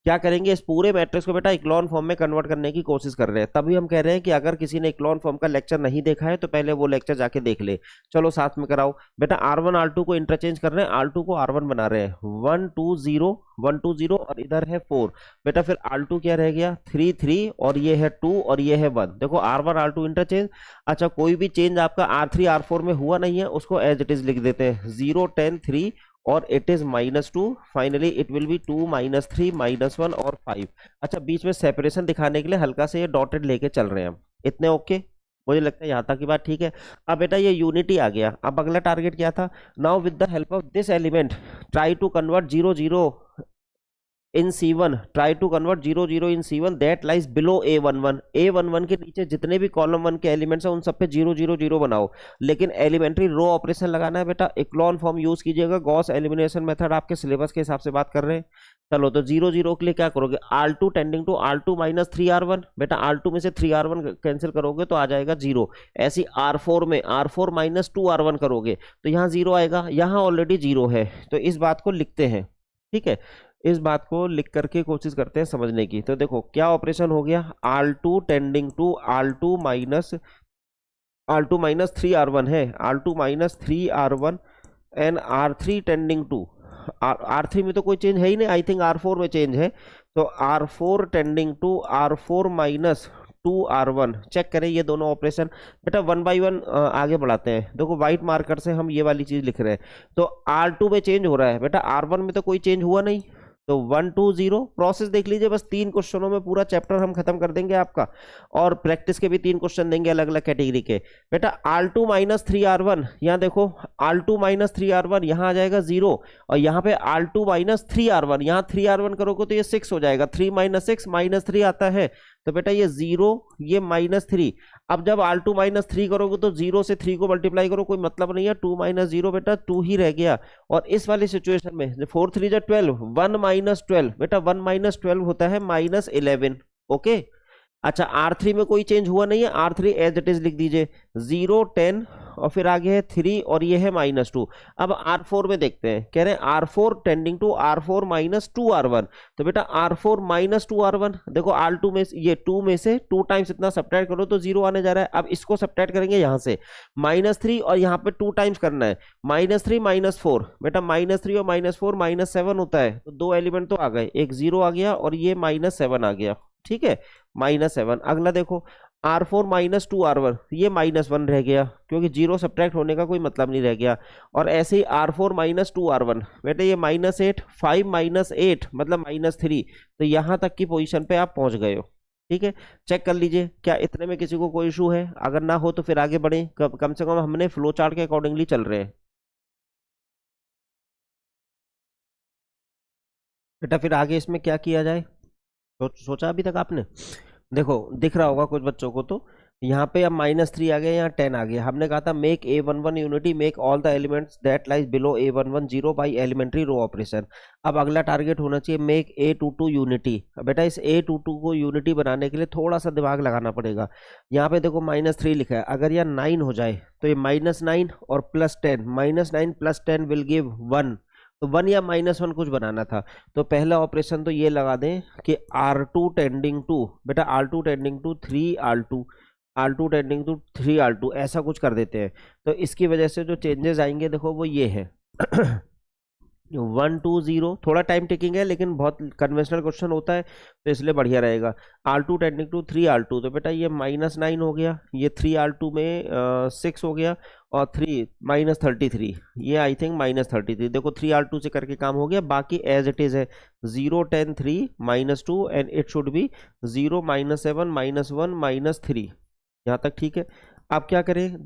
क्या करेंगे, इस पूरे मैट्रिक्स को बेटा इक्लॉन फॉर्म में कन्वर्ट करने की कोशिश कर रहे हैं। तभी हम कह रहे हैं कि अगर किसी ने इक्लॉन फॉर्म का लेक्चर नहीं देखा है तो पहले वो लेक्चर जाके देख ले। चलो साथ में कराओ बेटा। R1 R2 को इंटरचेंज कर रहे हैं, R2 को R1 बना रहे हैं। 1 2 0 1 2 0 और इधर है 4 बेटा। फिर R2 क्या रह गया, 3 3 और ये है 2 और ये है 1। देखो R1 R2 इंटरचेंज। अच्छा कोई भी चेंज आपका R3 R4 में हुआ नहीं है, उसको एज इट इज लिख देते हैं। 0 10 3 और it is -2। Finally it will B 2 -3 -1 और 5। अच्छा बीच में सेपरेशन दिखाने के लिए हल्का से ये डॉटेड लेके चल रहे हैं हम। इतने ओके, मुझे लगता है यहाँ तक की बात ठीक है। अब बेटा ये यूनिटी आ गया। अब अगला टारगेट क्या था, now with the help of this element try to convert 0 0 in C1, try to convert 0 0 in C1 that lies below A11। A11 के नीचे जितने भी कॉलम 1 के एलिमेंट्स हैं उन सब पे 0 0 0 बनाओ। लेकिन एलिमेंट्री रो ऑपरेशन लगाना है बेटा, इक्लॉन फॉर्म यूज कीजिएगा। गॉस एलिमिनेशन मेथड आपके सिलेबस के हिसाब से बात कर रहे हैं। चलो तो 0 0 के लिए क्या करोगे, R2 tending to R2 - 3R1। बेटा R2 में से 3R1 कैंसिल करोगे तो आ जाएगा 0। ऐसी R4 में R4 - 2R1 करोगे तो यहाँ 0 आएगा, यहाँ ऑलरेडी 0 है। तो इस बात को लिखते हैं, ठीक है, इस बात को लिख करके कोशिश करते हैं समझने की। तो देखो क्या ऑपरेशन हो गया, R2 tending to R2 - 3R1 है, R2 - 3R1 and R3 tending to R3 में तो कोई चेंज है ही नहीं, आई थिंक R4 में चेंज है। तो R4 tending to R4 - 2R1। Check करें ये दोनों ऑपरेशन। बेटा 1 बाई 1 आगे बढ़ाते हैं। देखो व्हाइट मार्कर से हम ये वाली चीज लिख रहे हैं। तो R2 में चेंज हो रहा है बेटा, R1 में तो कोई चेंज हुआ नहीं। तो 1 2 0 प्रोसेस देख लीजिए, बस 3 क्वेश्चनों में पूरा चैप्टर हम खत्म कर देंगे आपका। और प्रैक्टिस के भी 3 क्वेश्चन देंगे अलग अलग कैटेगरी के। बेटा R2 - 3R1, यहाँ देखो R2 - 3R1 यहाँ आ जाएगा 0, और यहाँ पे R2 - 3R1, यहाँ 3R1 करोगे तो ये 6 हो जाएगा। 3 - 6 -3 आता है। तो बेटा ये 0 ये -3। अब जब R2 - 3 करोगे तो 0 से 3 को मल्टीप्लाई करो, कोई मतलब नहीं है। 2 - 0 बेटा 2 ही रह गया। और इस वाली सिचुएशन में 4 3 12, 1 - 12 बेटा 1 - 12 होता है -11। ओके। अच्छा R3 में कोई चेंज हुआ नहीं है, R3 एज इट इज लिख दीजिए। 0 10 और फिर आगे है 3 और ये है -2। अब R4 में देखते हैं, कह रहे हैं R4 tending to R4 -2R1। तो बेटा R4 -2R1, देखो R2 में ये 2 में से 2 टाइम्स इतना सब्ट्रैक्ट करो तो 0 आने जा रहा है। अब इसको सब्ट्रैक्ट करेंगे यहाँ से -3 और यहाँ पे 2 टाइम्स करना है, -3 -4। बेटा -3 और -4 -7 होता है, तो 2 एलिमेंट तो आ गए, एक 0 आ गया और ये -7 आ गया, ठीक है, -7। अगला देखो R4 -2R1, ये -1 रह गया क्योंकि 0 सब्ट्रैक्ट होने का कोई मतलब नहीं रह गया। और ऐसे ही R4 -2R1, बेटे ये -8, 5 -8 मतलब -3। तो यहाँ तक की पोजीशन पे आप पहुंच गए हो, ठीक है। चेक कर लीजिए क्या इतने में किसी को कोई इशू है, अगर ना हो तो फिर आगे बढ़े। कम से कम हमने फ्लो चार्ट के अकॉर्डिंगली चल रहे हैं। बेटा फिर आगे इसमें क्या किया जाए, सोचा अभी तक आपने? देखो दिख रहा होगा कुछ बच्चों को, तो यहाँ पे अब -3 आ गया, यहाँ 10 आ गया। हमने कहा था make A11 unity, make all the elements that lies below A11 0 by elementary row operation. अब अगला टारगेट होना चाहिए मेक A22 यूनिटी। बेटा इस A22 को यूनिटी बनाने के लिए थोड़ा सा दिमाग लगाना पड़ेगा। यहाँ पे देखो -3 लिखा है, अगर यह 9 हो जाए तो ये -9 और +10, -9 + 10 विल गिव 1। तो 1 या -1 कुछ बनाना था। तो पहला ऑपरेशन तो ये लगा दें कि R2 टेंडिंग टू, बेटा R2 tending to 3R2, R2 tending to 3R2, ऐसा कुछ कर देते हैं। तो इसकी वजह से जो चेंजेस आएंगे देखो वो ये है 1 2 0, थोड़ा टाइम टेकिंग है लेकिन बहुत कन्वेंशनल क्वेश्चन होता है तो इसलिए बढ़िया रहेगा। R2 टेंडिंग टू 3R2, तो बेटा ये -9 हो गया, ये 3R2 में 6 हो गया और 3 -33, ये आई थिंक -33। देखो 3R2 से करके काम हो गया, बाकी एज इट इज है 0 10 3 -2 एंड इट शुड बी 0 -7 -1 -3। यहाँ तक ठीक है। आप क्या करें,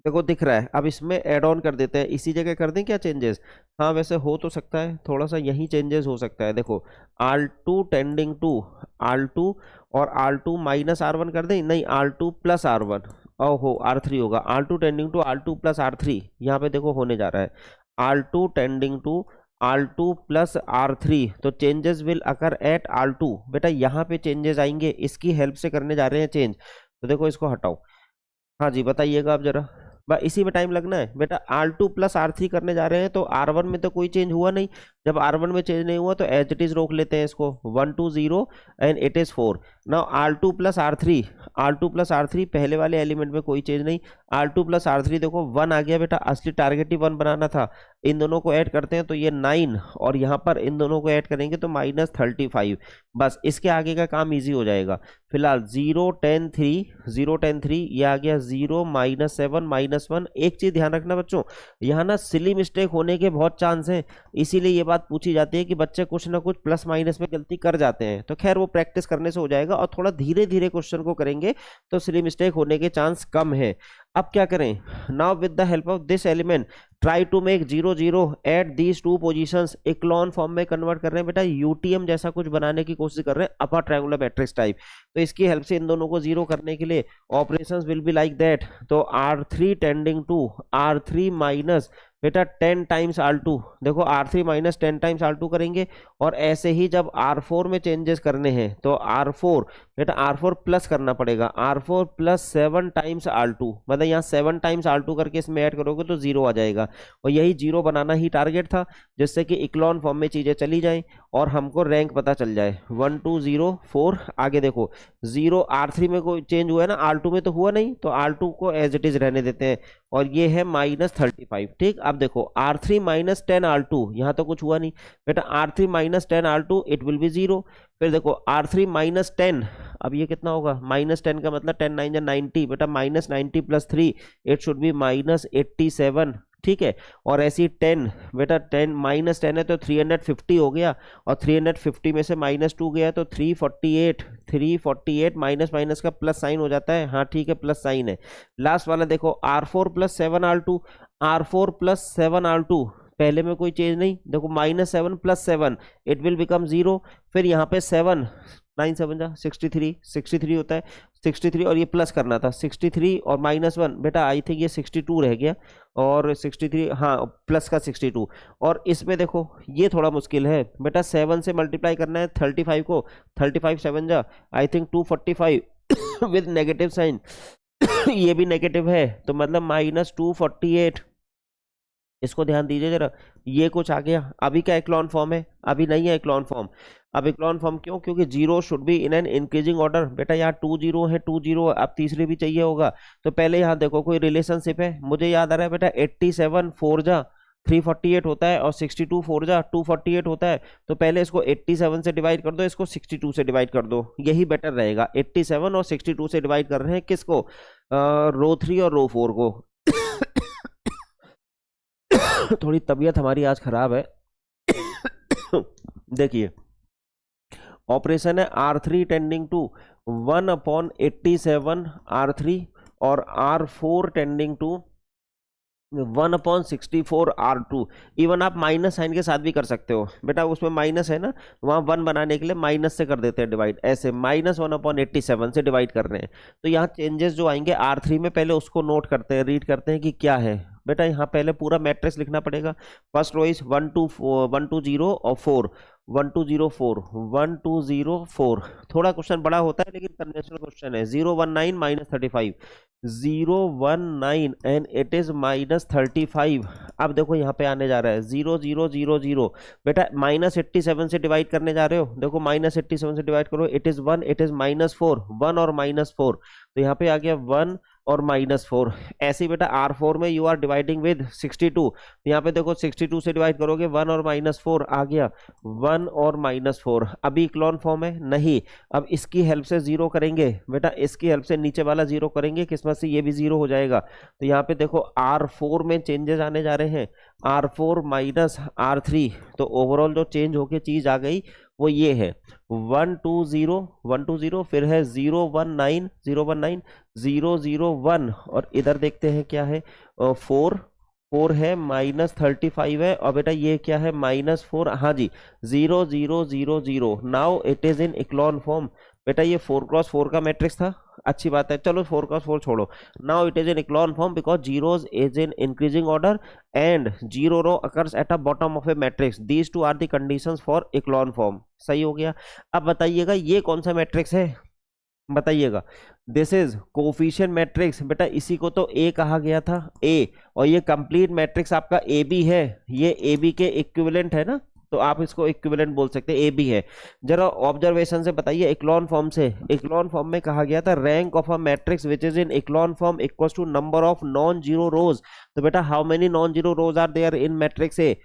देखो दिख रहा है, अब इसमें ऐड ऑन कर देते हैं, इसी जगह कर दें क्या चेंजेस? हाँ वैसे हो तो सकता है, थोड़ा सा यही चेंजेस हो सकता है। देखो R2 टेंडिंग टू R2 और R2 -R1 कर दें, नहीं R2 + R1, ओहो R3 होगा, R2 tending to R2 + R3। यहाँ पे देखो होने जा रहा है R2 tending to R2 + R3, तो changes will occur at R2। बेटा यहाँ पे चेंजेस आएंगे, इसकी हेल्प से करने जा रहे हैं चेंज। तो देखो इसको हटाओ, हाँ जी बताइएगा आप जरा, बस इसी में टाइम लगना है। बेटा R2 + R3 करने जा रहे हैं, तो R1 में तो कोई चेंज हुआ नहीं, जब R1 में चेंज नहीं हुआ तो एज इट इज रोक लेते हैं इसको, 1 2 0 and it is 4। Now R2 + R3, R2 + R3 पहले वाले एलिमेंट में कोई चेंज नहीं, R2 + R3 देखो 1 आ गया। बेटा असली टारगेट ही 1 बनाना था, इन दोनों को ऐड करते हैं तो ये 9 और यहाँ पर इन दोनों को ऐड करेंगे तो -35। बस इसके आगे का काम इजी हो जाएगा। फिलहाल 0 10 3, 0 10 3, ये आ गया 0 -7 -1। एक चीज ध्यान रखना बच्चों, यहाँ ना सिली मिस्टेक होने के बहुत चांस हैं, इसीलिए ये बात पूछी जाती है कि बच्चे कुछ ना कुछ प्लस माइनस में गलती कर जाते हैं। तो खैर वो प्रैक्टिस करने से हो जाएगा और थोड़ा धीरे धीरे क्वेश्चन को करेंगे तो सिली मिस्टेक होने के चांस कम है। अब क्या करें, now with the help of this element try to make 0 0 at these 2 positions. Echelon form में कन्वर्ट कर रहे हैं बेटा, यूटीएम जैसा कुछ बनाने की कोशिश कर रहे हैं, अपर ट्रायंगुलर मैट्रिक्स टाइप। तो इसकी हेल्प से इन दोनों को 0 करने के लिए operations will be like that. तो R3 tending to R3 minus बेटा 10 टाइम्स R2, देखो R3 - 10 टाइम्स R2 करेंगे। और ऐसे ही जब R4 में चेंजेस करने हैं तो R4 बेटा R4 प्लस करना पड़ेगा, R4 + 7 टाइम्स R2, मतलब यहाँ 7 टाइम्स R2 करके इसमें ऐड करोगे तो 0 आ जाएगा। और यही 0 बनाना ही टारगेट था, जिससे कि इक्लॉन फॉर्म में चीजें चली जाएं और हमको रैंक पता चल जाए। 1 2 0 4। आगे देखो 0 R3 में कोई चेंज हुआ है ना, R2 में तो हुआ नहीं, तो R2 को एज इट इज रहने देते हैं और ये है -35। ठीक, अब देखो R3 - 10 R2, यहाँ तो कुछ हुआ नहीं बेटा, R3 - 10 R2 it will B 0। फिर देखो R3 - 10, अब ये कितना होगा, -10 का मतलब 10 9 90, बेटा -90 + 3 इट शुड बी -87। ठीक है, और ऐसी 10 बेटा 10 -10 है तो 350 हो गया, और 350 में से -2 गया तो 348, 348 माइनस माइनस का प्लस साइन हो जाता है, हाँ ठीक है प्लस साइन है। लास्ट वाला देखो R4 + 7 R2, R4 + 7 R2, पहले में कोई चेंज नहीं, देखो -7 + 7 इट विल बिकम 0। फिर यहाँ पे 7 9 7 जा 63, 63 होता है, 63 और ये प्लस करना था 63 और -1, बेटा आई थिंक ये 62 रह गया, और 63 हाँ प्लस का 62। और इसमें देखो ये थोड़ा मुश्किल है बेटा, 7 से मल्टीप्लाई करना है 35 को, 35 7 जा I think 245 with negative sign ये भी नेगेटिव है तो मतलब -248। इसको ध्यान दीजिए जरा, ये कुछ आ गया। अभी क्या इक्लॉन फॉर्म है? अभी नहीं है इक्लॉन फॉर्म। अब इक्लॉन फॉर्म क्यों? क्योंकि zero should be in an increasing order. बेटा यहाँ 2 जीरो है, 2 जीरो, अब तीसरी भी चाहिए होगा। तो पहले यहाँ देखो कोई रिलेशनशिप है। मुझे याद आ रहा है बेटा 87 4 जा 348 होता है और 62 4 जा 248 होता है। तो पहले इसको 87 से डिवाइड कर दो, इसको 62 से डिवाइड कर दो, यही बेटर रहेगा। 87 और 62 से डिवाइड कर रहे हैं किसको? रो 3 और रो 4 को। थोड़ी तबीयत हमारी आज खराब है। देखिए ऑपरेशन है R3 टेंडिंग टू 1/87 R3 और R4 tending to 1/64 R2। Even आप माइनस साइन के साथ भी कर सकते हो बेटा, उसमें माइनस है ना, वहां 1 बनाने के लिए माइनस से कर देते हैं डिवाइड। ऐसे -1/87 से डिवाइड कर रहे हैं। तो यहाँ चेंजेस जो आएंगे R3 में, पहले उसको नोट करते हैं, रीड करते हैं कि क्या है। बेटा यहाँ पहले पूरा मैट्रिक्स लिखना पड़ेगा। फर्स्ट रो इज 1 2 0 और 4, 1 2 0 4, 1 2 0 4। थोड़ा क्वेश्चन बड़ा होता है लेकिन कन्वेंशनल क्वेश्चन है। 0 1 9 -35, 0 1 9 एंड इट इज -35। अब देखो यहाँ पे आने जा रहा है 0 0 0 0। बेटा -87 से डिवाइड करने जा रहे हो, देखो -87 से डिवाइड करो, इट इज 1, इट इज -4, 1 और -4, तो यहाँ पे आ गया 1 और -4। ऐसे ही बेटा R4 में यू आर डिवाइडिंग विद 62, यहाँ पे देखो 62 से डिवाइड करोगे 1 और -4 आ गया, 1 और -4। अभी इक्लॉन फॉर्म है नहीं, अब इसकी हेल्प से जीरो करेंगे बेटा, इसकी हेल्प से नीचे वाला जीरो करेंगे, किस्मत से ये भी जीरो हो जाएगा। तो यहाँ पे देखो R4 में चेंजेस आने जा रहे हैं, R4 -R3। तो ओवरऑल जो चेंज होके चीज आ गई वो ये है 1 2 0 1 2 0, फिर है 0 1 9 0 1 9 0 0 1, और इधर देखते हैं क्या है 4 4 है, -35 है, और बेटा ये क्या है -4, हाँ जी 0 0 0 0। Now it is in echelon form. बेटा ये 4x4 का मैट्रिक्स था, अच्छी बात है, चलो 4x4 छोड़ो। Now it is in echelon form because zeros is in increasing order and zero row occurs at a bottom of a matrix, these two are the conditions for echelon form. सही हो गया। अब बताइएगा ये कौन सा मैट्रिक्स है, बताइएगा। This is coefficient matrix. बेटा इसी को तो ए कहा गया था, ए, और ये कंप्लीट मैट्रिक्स आपका ए बी है, ये ए बी के इक्विवेलेंट है ना, तो आप इसको इक्विवेलेंट बोल सकते हैं, ए बी है। जरा ऑब्जर्वेशन से बताइए इक्लॉन फॉर्म से। इक्लॉन फॉर्म में कहा गया था rank of a matrix which is in echelon form equals to number of non zero rows. तो बेटा how many non zero rows are there in matrix A?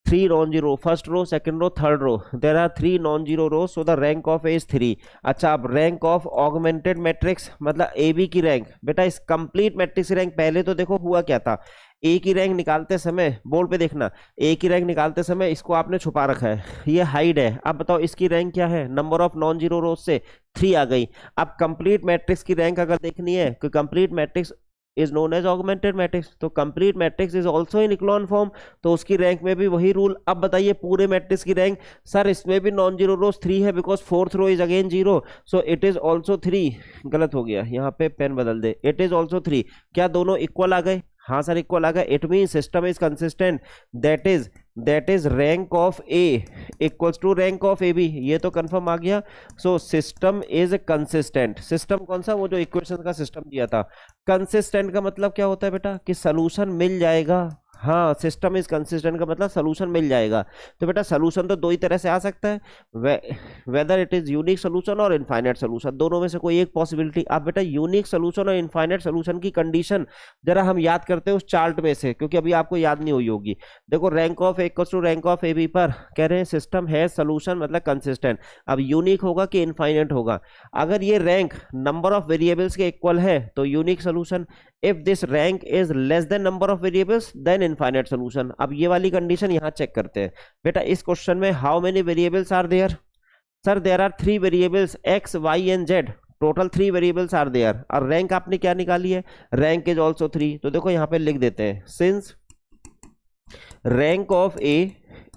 3 non-zero, first row, second row, third row. There are 3 non-zero rows, so the rank of A is 3. अच्छा, अब रैंक ऑफ ऑगमेंटेड मैट्रिक्स मतलब ए बी की रैंक। बेटा इस कंप्लीट मैट्रिक्स की रैंक पहले तो देखो हुआ क्या था, ए की रैंक निकालते समय, बोर्ड पे देखना, ए की रैंक निकालते समय इसको आपने छुपा रखा है, ये हाइड है। अब बताओ इसकी रैंक क्या है? नंबर ऑफ नॉन जीरो रोज से 3 आ गई। अब कंप्लीट मैट्रिक्स की रैंक अगर देखनी है, कि complete matrix is known as augmented matrix, तो complete matrix is also in echelon form, तो उसकी रैंक में भी वही रूल। अब बताइए पूरे मैट्रिक्स की रैंक, सर इसमें भी नॉन जीरो रोज 3 है because fourth row is again zero, so it is also 3। गलत हो गया, यहाँ पे पेन बदल दे, इट इज आल्सो 3। क्या दोनों इक्वल आ गए? हाँ सर इक्वल आ गए। It mean system is consistent, that is rank of A equals to rank of A B, ये तो कंफर्म आ गया। So system is consistent. System कौन सा? वो जो इक्वेशन का सिस्टम दिया था। कंसिस्टेंट का मतलब क्या होता है बेटा? कि सॉल्यूशन मिल जाएगा। हाँ, सिस्टम इज कंसिस्टेंट का मतलब सॉल्यूशन मिल जाएगा। तो बेटा सॉल्यूशन तो दो ही तरह से आ सकता है, whether it is unique solution और इनफाइनाइट सॉल्यूशन, दोनों में से कोई एक पॉसिबिलिटी। अब बेटा यूनिक सॉल्यूशन और इनफाइनाइट सॉल्यूशन की कंडीशन जरा हम याद करते हैं उस चार्ट में से, क्योंकि अभी आपको याद नहीं हुई होगी। देखो rank of A equals to rank of A B पर कह रहे हैं सिस्टम है सॉल्यूशन मतलब कंसिस्टेंट। अब यूनिक होगा कि इनफाइनाइट होगा? अगर ये रैंक नंबर ऑफ वेरिएबल्स के इक्वल है तो unique solution, if this rank is less than number of variables then infinite solution. अब ये वाली कंडीशन यहां चेक करते हैं। बेटा इस क्वेश्चन में how many variables are there? Sir there are 3 variables x y and z, total 3 variables are there. और रैंक आपने क्या निकाली है? Rank is also 3। तो देखो यहां पे लिख देते हैं, since rank of A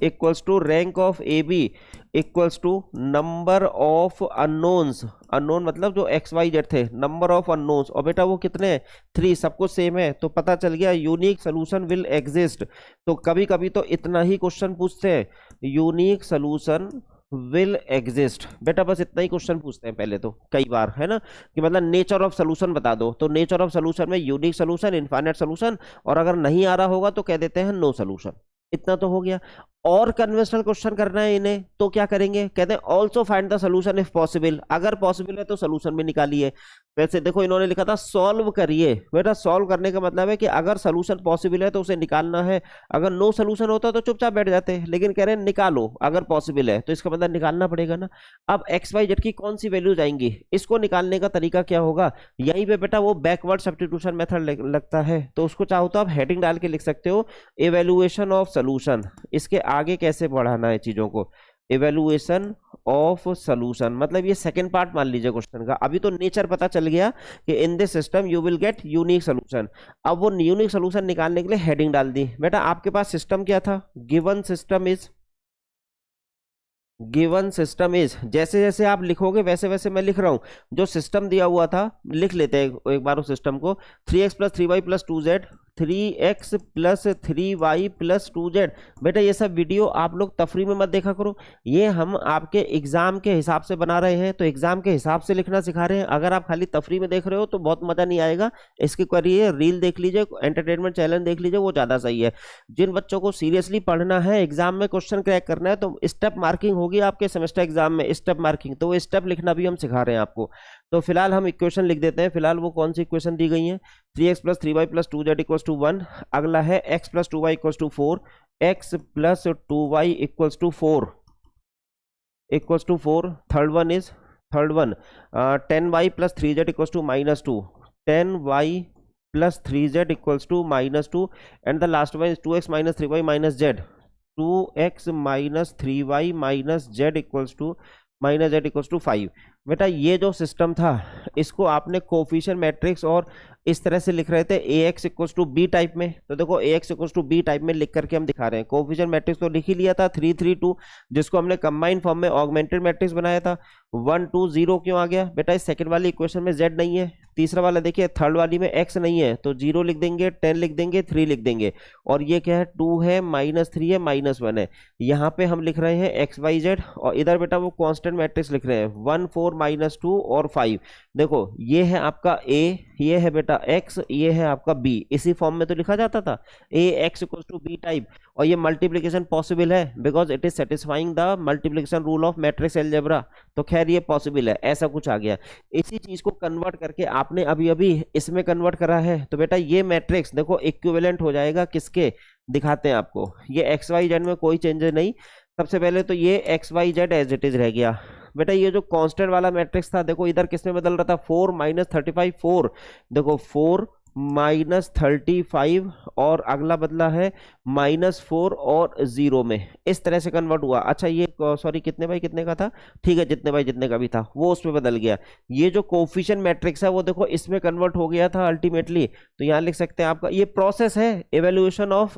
equals to rank of A B equals to number of unknowns, unknown मतलब जो एक्स वाई जेड थे, नंबर ऑफ अननोन्स, और बेटा वो कितने हैं? 3, सब कुछ सेम है, तो पता चल गया यूनिक सोल्यूशन विल एग्जिस्ट। तो कभी कभी तो इतना ही क्वेश्चन पूछते हैं, यूनिक सोल्यूशन विल एग्जिस्ट। बेटा बस इतना ही क्वेश्चन पूछते हैं पहले तो कई बार, है ना, कि मतलब नेचर ऑफ सोल्यूशन बता दो, तो नेचर ऑफ सोल्यूशन में यूनिक सोल्यूशन, इनफाइनाइट सोल्यूशन, और अगर नहीं आ रहा होगा तो कह देते हैं नो सोल्यूशन। इतना तो हो गया। और कन्वेंशनल क्वेश्चन करना है इन्हें तो क्या करेंगे, कहते हैं also find the solution if possible, अगर पॉसिबल है तो सोल्यूशन भी निकालिए। वैसे देखो इन्होंने लिखा था सॉल्व करिए, बेटा सॉल्व करने का मतलब है कि अगर सोल्यूशन पॉसिबल है तो उसे निकालना है, अगर नो सोल्यूशन होता तो चुपचाप बैठ जाते, लेकिन कह रहे हैं निकालो अगर पॉसिबल है, तो इसका मतलब निकालना पड़ेगा ना। अब एक्स वाई जेड की कौन सी वैल्यूज आएंगी, इसको निकालने का तरीका क्या होगा, यहीं पे बेटा वो बैकवर्ड सब्स्टिट्यूशन मेथड लगता है, तो उसको चाहो तो आप हेडिंग डाल के लिख सकते हो इवेल्युएशन ऑफ सोल्यूशन। इसके आगे कैसे बढ़ाना है चीजों को, इवेल्युएशन ऑफ सोल्यूशन, मतलब ये सेकंड पार्ट मान लीजिए क्वेश्चन का। अभी तो नेचर पता चल गया कि in this system you will get unique solution. अब वो यूनिक सोल्यूशन निकालने के लिए हेडिंग डाल दी। बेटा आपके पास सिस्टम क्या था, given system is, given system is, जैसे जैसे आप लिखोगे वैसे वैसे मैं लिख रहा हूं, जो सिस्टम दिया हुआ था लिख लेते हैं एक बार उस सिस्टम को। 3x + 3y + 2z, 3x + 3y + 2z। बेटा ये सब वीडियो आप लोग तफरी में मत देखा करो, ये हम आपके एग्जाम के हिसाब से बना रहे हैं, तो एग्जाम के हिसाब से लिखना सिखा रहे हैं। अगर आप खाली तफरी में देख रहे हो तो बहुत मजा नहीं आएगा, इसकी करिए रील देख लीजिए, एंटरटेनमेंट चैनल देख लीजिए, वो ज्यादा सही है। जिन बच्चों को सीरियसली पढ़ना है, एग्जाम में क्वेश्चन क्रैक करना है, तो स्टेप मार्किंग होगी आपके सेमेस्टर एग्जाम में, स्टेप मार्किंग, तो वो स्टेप लिखना भी हम सिखा रहे हैं आपको। तो फिलहाल हम इक्वेशन लिख देते हैं। फिलहाल वो कौन सी इक्वेशन दी गई है, 3x + 3y + 2z = 1। अगला है x + 2y = 4, x + 2y = 4 third one is, third one 10y + 3z = -2, 10y + 3z = -2, and the last one is 2x - 3y - z, 2x - 3y - z = 5। बेटा ये जो सिस्टम था इसको आपने कोफिशिएंट मैट्रिक्स और इस तरह से लिख रहे थे ax = b टाइप में, तो देखो ax = b टाइप में लिख करके हम दिखा रहे हैं। कोफिशिएंट मैट्रिक्स तो लिख ही लिया था 3 3 2, जिसको हमने कंबाइंड फॉर्म में ऑगमेंटेड मैट्रिक्स बनाया था। 1 2 0 क्यों आ गया, बेटा इस सेकंड वाली इक्वेशन में z नहीं है, तीसरा वाला देखिए थर्ड वाली में x नहीं है, तो 0 लिख देंगे, 10 लिख देंगे, 3 लिख देंगे, और ये क्या है 2 है, -3 है, -1 है। यहाँ पे हम लिख रहे हैं x y z, और इधर बेटा वो कांस्टेंट मैट्रिक्स लिख रहे हैं 1 4 -2 और 5। देखो ये है आपका a, ये है बेटा x, ये है आपका b, इसी फॉर्म में तो लिखा जाता था ax = b टाइप, और ये मल्टीप्लिकेशन पॉसिबल है because it is satisfying the multiplication rule of matrix algebra, तो खैर ये पॉसिबल है, ऐसा कुछ आ गया। इसी चीज को कन्वर्ट करके आपने अभी अभी इसमें कन्वर्ट करा है, तो बेटा ये मैट्रिक्स देखो इक्विवेलेंट हो जाएगा किसके, दिखाते हैं आपको। ये एक्स वाई जेड में कोई चेंजेस नहीं, सबसे पहले तो ये x Y z as it is रह गया। बेटा ये जो कांस्टेंट वाला मैट्रिक्स था देखो इधर किसमें बदल रहा था, 4 - 35 4, देखो 4 - 35, और अगला बदला है -4 और 0 में, इस तरह से कन्वर्ट हुआ। अच्छा ये सॉरी कितने बाई कितने का था, ठीक है जितने बाई जितने का भी था वो उसमें बदल गया। ये जो कोफिशिएंट मैट्रिक्स है वो देखो इसमें कन्वर्ट हो गया था अल्टीमेटली, तो यहाँ लिख सकते हैं आपका ये प्रोसेस है इवेल्युएशन ऑफ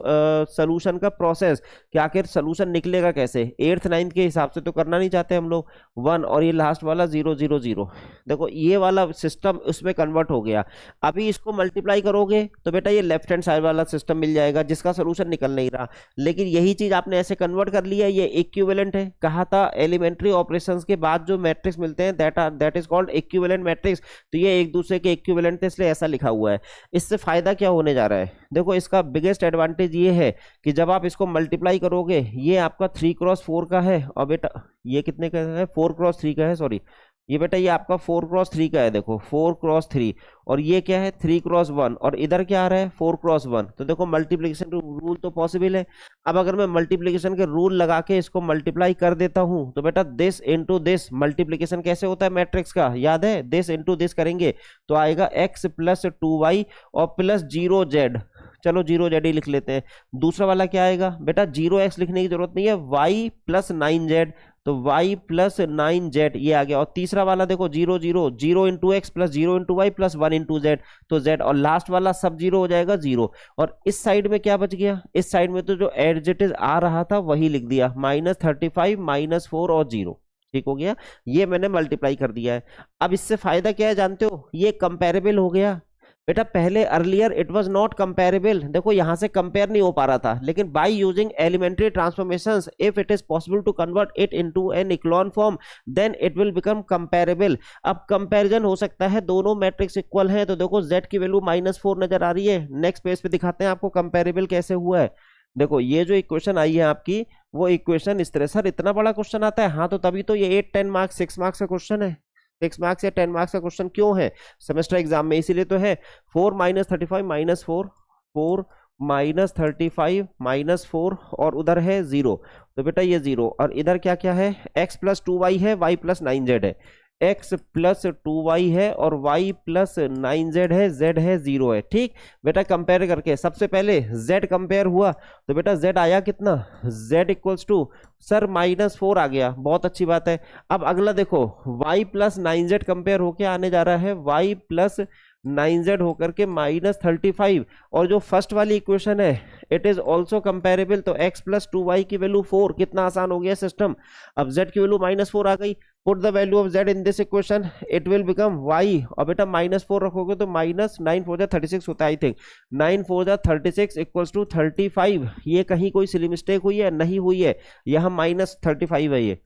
सोल्यूशन का प्रोसेस, कि आखिर सोल्यूशन निकलेगा कैसे, 8th 9th के हिसाब से तो करना नहीं चाहते हम लोग 1, और ये लास्ट वाला 0 0 0, देखो ये वाला सिस्टम उसमें कन्वर्ट हो गया। अभी इसको मल्टीप्लाई करोगे तो बेटा ये लेफ्ट हैंड साइड वाला सिस्टम मिल जाएगा जिसका सोल्यूशन निकल नहीं रहा, लेकिन यही चीज आपने ऐसे कन्वर्ट कर लिया, ये इक्विवेलेंट है। कहा था एलिमेंट्री ऑपरेशंस के बाद जो मैट्रिक्स मिलते हैं that is called equivalent matrix, तो ये एक दूसरे के इक्विवेलेंट थे इसलिए ऐसा लिखा हुआ है। इससे फायदा क्या होने जा रहा है, देखो इसका बिगेस्ट एडवांटेज ये है कि जब आप इसको मल्टीप्लाई करोगे, ये आपका 3x4 का है, और बेटा ये कितने का है 4x3 का है, सॉरी ये बेटा ये आपका 4x3 का है, देखो 4x3, और ये क्या है 3x1, और इधर क्या आ रहा है 4x1, तो देखो मल्टीप्लिकेशन रूल तो पॉसिबल है। अब अगर मैं मल्टीप्लिकेशन के रूल लगा के इसको मल्टीप्लाई कर देता हूं तो बेटा दिस इनटू दिस, मल्टीप्लिकेशन कैसे होता है मैट्रिक्स का याद है, दिस इनटू दिस करेंगे तो आएगा x + 2y और +0z, चलो 0z ही लिख लेते हैं। दूसरा वाला क्या आएगा बेटा, 0x लिखने की जरूरत नहीं है, y + 9z, तो y + 9z ये आ गया। और तीसरा वाला देखो 0 0 0 × x + 0 × y + 1 × z, तो z, और लास्ट वाला सब 0 हो जाएगा 0। और इस साइड में क्या बच गया, इस साइड में तो जो एज इट इज आ रहा था वही लिख दिया, -35 -4 और 0, ठीक हो गया। ये मैंने मल्टीप्लाई कर दिया है। अब इससे फायदा क्या है जानते हो, ये कंपेरेबल हो गया, बेटा पहले earlier it was not comparable, देखो यहां से कंपेयर नहीं हो पा रहा था, लेकिन by using elementary transformations if it is possible to convert it into an echelon form then it will become comparable. अब कंपैरिजन हो सकता है, दोनों मैट्रिक्स इक्वल हैं, तो देखो z की वैल्यू -4 नजर आ रही है। नेक्स्ट पेज पे दिखाते हैं आपको कंपेरेबल कैसे हुआ है। देखो ये जो इक्वेशन आई है आपकी, वो इक्वेशन इस तरह, सर इतना बड़ा क्वेश्चन आता है, हाँ तो तभी तो ये 8 10 मार्क्स 6 मार्क्स का क्वेश्चन है। 6 मार्क्स या 10 मार्क्स का क्वेश्चन क्यों है सेमेस्टर एग्जाम में, इसीलिए तो है। 4 - 35 -4, 4 - 35 -4 और उधर है 0, तो बेटा ये 0, और इधर क्या क्या है, x + 2y है, y + 9z है। x + 2y है और y + 9z है, z है 0 है। ठीक बेटा, कंपेयर करके सबसे पहले z कंपेयर हुआ, तो बेटा z आया कितना, z = सर -4 आ गया, बहुत अच्छी बात है। अब अगला देखो y + 9z कंपेयर होके आने जा रहा है, y + 9z होकर के -35, और जो फर्स्ट वाली इक्वेशन है इट इज ऑल्सो कंपेरेबल, तो x + 2y की वैल्यू 4, कितना आसान हो गया सिस्टम। अब z की वैल्यू -4 आ गई, put the value of z in this equation, it will become y, और बेटा -4 रखोगे तो -9 4 जा 36 होता है, आई थिंक 9 4 जा 36 = 35। ये कहीं कोई सिली मिस्टेक हुई है, नहीं हुई है, यहाँ -35 है, ये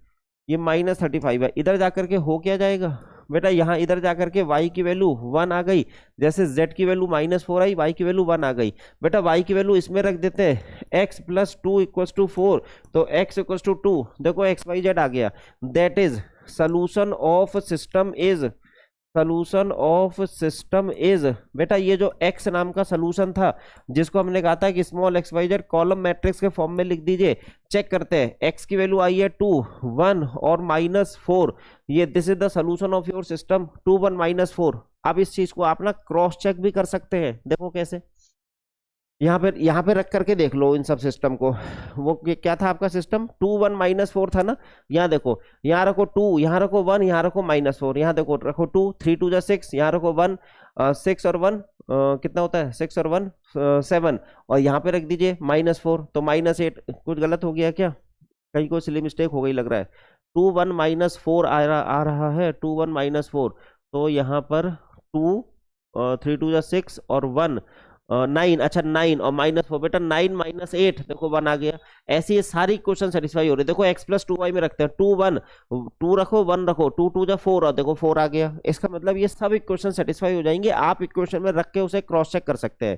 -35 है। इधर जाकर के हो क्या जाएगा बेटा, यहाँ इधर जाकर के y की वैल्यू 1 आ गई, जैसे z की वैल्यू -4 आई, y की वैल्यू 1 आ गई। बेटा y की वैल्यू इसमें रख देते हैं, x + 2 = 4, तो x = 2, देखो xyz आ गया। That is solution of system is बेटा, ये जो x नाम का सोल्यूशन था, जिसको हमने कहा था कि स्मॉल xyz कॉलम मैट्रिक्स के फॉर्म में लिख दीजिए। चेक करते हैं, x की वैल्यू आई है 2 1 और -4, ये this is the solution of your system 2 1 -4। अब इस चीज को आप ना क्रॉस चेक भी कर सकते हैं, देखो कैसे, यहाँ पे रख करके देख लो इन सब सिस्टम को। वो क्या था आपका सिस्टम, 2 1 -4 था ना, यहाँ देखो, यहाँ रखो 2, यहाँ रखो 1, यहाँ रखो -4, यहाँ देखो रखो 2, 3 2 जा 6, यहाँ रखो 1, 6 और 1 कितना होता है, 6 और 1 7, और यहाँ पे रख दीजिए -4, तो -8। कुछ गलत हो गया क्या, कहीं कोई सिली मिस्टेक हो गई लग रहा है। 2 1 -4 आ रहा है, 2 1 -4, तो यहाँ पर 2 3 2 जा 6 और 1 9, अच्छा 9 और -4, बेटा 9 - 8, देखो 1 आ गया। ऐसे ये सारी क्वेश्चन सेटिस्फाई हो रहे, देखो x + 2y में रखते हैं, 2 1 2 रखो 1 रखो, 2 2 जा 4, और देखो 4 आ गया। इसका मतलब ये सब इक्वेशन सेटिस्फाई हो जाएंगे, आप इक्वेशन में रख के उसे क्रॉस चेक कर सकते हैं।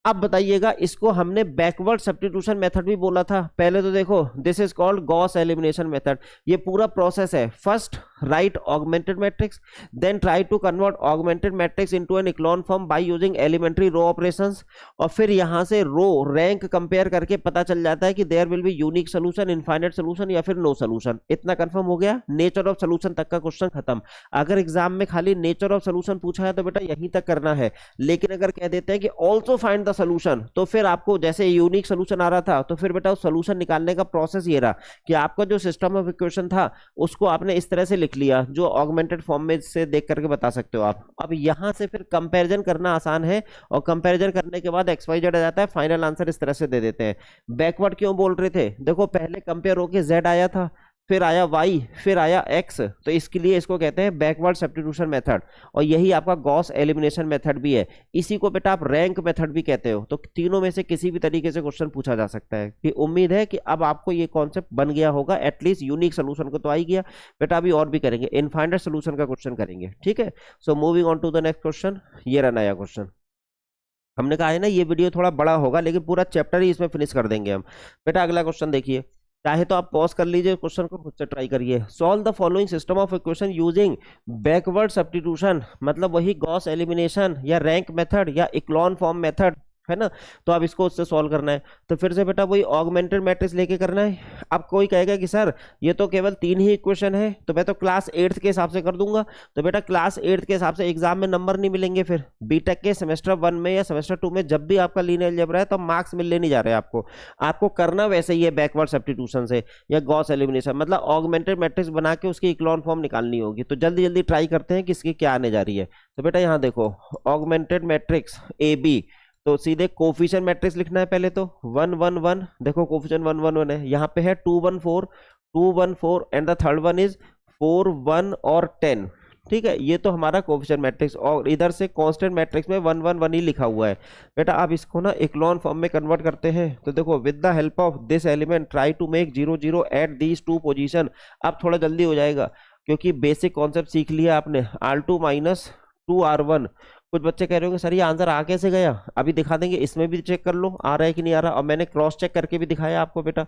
अब बताइएगा, इसको हमने बैकवर्ड सब्स्टिट्यूशन मेथड भी बोला था। पहले तो देखो, this is called Gauss elimination method. ये पूरा प्रोसेस है, first write augmented matrix, then try to convert augmented matrix into an echelon form by using elementary row operations, और फिर यहां से रो रैंक कंपेयर करके पता चल जाता है कि there will be unique solution, infinite solution या फिर नो सोल्यूशन। इतना कंफर्म हो गया, नेचर ऑफ सोल्यूशन तक का क्वेश्चन खत्म। अगर एग्जाम में खाली नेचर ऑफ सोल्यूशन पूछा है तो बेटा यहीं तक करना है, लेकिन अगर कह देते हैं कि ऑल्सो फाइंड द सोल्यूशन, तो फिर आपको जैसे यूनिक सोल्यूशन आ रहा था, तो फिर बेटा उस सोल्यूशन निकालने का प्रोसेस ये रहा कि आपका जो सिस्टम ऑफ इक्वेशन था उसको आपने इस तरह से लिख लिया, जो ऑगमेंटेड फॉर्म में से देख करके बता सकते हो आप। अब यहां से फिर कंपैरिजन करना आसान है, और कंपैरिजन करने के बाद XYZ आ जाता है, फाइनल आंसर इस तरह से दे देते हैं। बैकवर्ड क्यों बोल रहे थे, देखो पहले कंपेयर होके Z आया था, फिर आया y, फिर आया x, तो इसके लिए इसको कहते हैं बैकवर्ड सब्स्टिट्यूशन मेथड, और यही आपका गॉस एलिमिनेशन मेथड भी है। इसी को बेटा आप रैंक मेथड भी कहते हो। तो तीनों में से किसी भी तरीके से क्वेश्चन पूछा जा सकता है। कि उम्मीद है कि अब आपको ये कॉन्सेप्ट बन गया होगा, एटलीस्ट यूनिक सोल्यूशन को तो आ ही गया। बेटा अभी और भी करेंगे, इनफाइनाइट सोल्यूशन का क्वेश्चन करेंगे, ठीक है। So moving on to the next question, ये रहा नया क्वेश्चन। हमने कहा है ना ये वीडियो थोड़ा बड़ा होगा, लेकिन पूरा चैप्टर ही इसमें फिनिश कर देंगे हम। बेटा अगला क्वेश्चन देखिए, चाहे तो आप पॉज कर लीजिए, क्वेश्चन को खुद से ट्राई करिए। Solve the following system of equation using backward substitution, मतलब वही गॉस एलिमिनेशन या रैंक मेथड या इक्लॉन फॉर्म मेथड, है ना। तो अब इसको उससे सॉल्व करना है, तो फिर से बेटा वही ऑगमेंटेड मैट्रिक्स लेके करना है। अब कोई कहेगा कि सर ये तो केवल 3 ही इक्वेशन है, तो मैं तो क्लास 8th के हिसाब से कर दूंगा। तो बेटा क्लास 8th के हिसाब से एग्जाम में नंबर नहीं मिलेंगे। फिर बीटेक के सेमेस्टर 1 में या सेमेस्टर 2 में जब भी आपका लीनियर अलजेब्रा है तो मार्क्स मिलने नहीं जा रहे आपको। आपको करना वैसे ही है, बैकवर्ड सब्स्टिट्यूशन से या गॉस एलिमिनेशन, मतलब ऑगमेंटेड मैट्रिक्स बना के उसकी इक्लॉन फॉर्म निकालनी होगी। तो जल्दी जल्दी ट्राई करते हैं कि इसकी क्या आने जा रही है। तो बेटा यहाँ देखो, ऑगमेंटेड मैट्रिक्स AB, तो सीधे कोफिशिएंट मैट्रिक्स लिखना है पहले तो 1 1 1, देखो कोफिशिएंट 1 1 1 है, यहाँ पे है 2 1 4 2 1 4, and the third one is 4 1 और 10, ठीक है, ये तो हमारा कोफिशिएंट मैट्रिक्स, और इधर से कांस्टेंट मैट्रिक्स में 1 1 1 ही लिखा हुआ है। बेटा अब इसको ना इक्लोन फॉर्म में कन्वर्ट करते हैं, तो देखो with the help of this element try to make 0 0 at these two position. अब थोड़ा जल्दी हो जाएगा क्योंकि बेसिक कॉन्सेप्ट सीख लिया आपने। R2 minus 2R1। कुछ बच्चे कह रहे होंगे सर ये आंसर आ कैसे गया, अभी दिखा देंगे, इसमें भी चेक कर लो आ रहा है कि नहीं आ रहा, और मैंने क्रॉस चेक करके भी दिखाया आपको बेटा।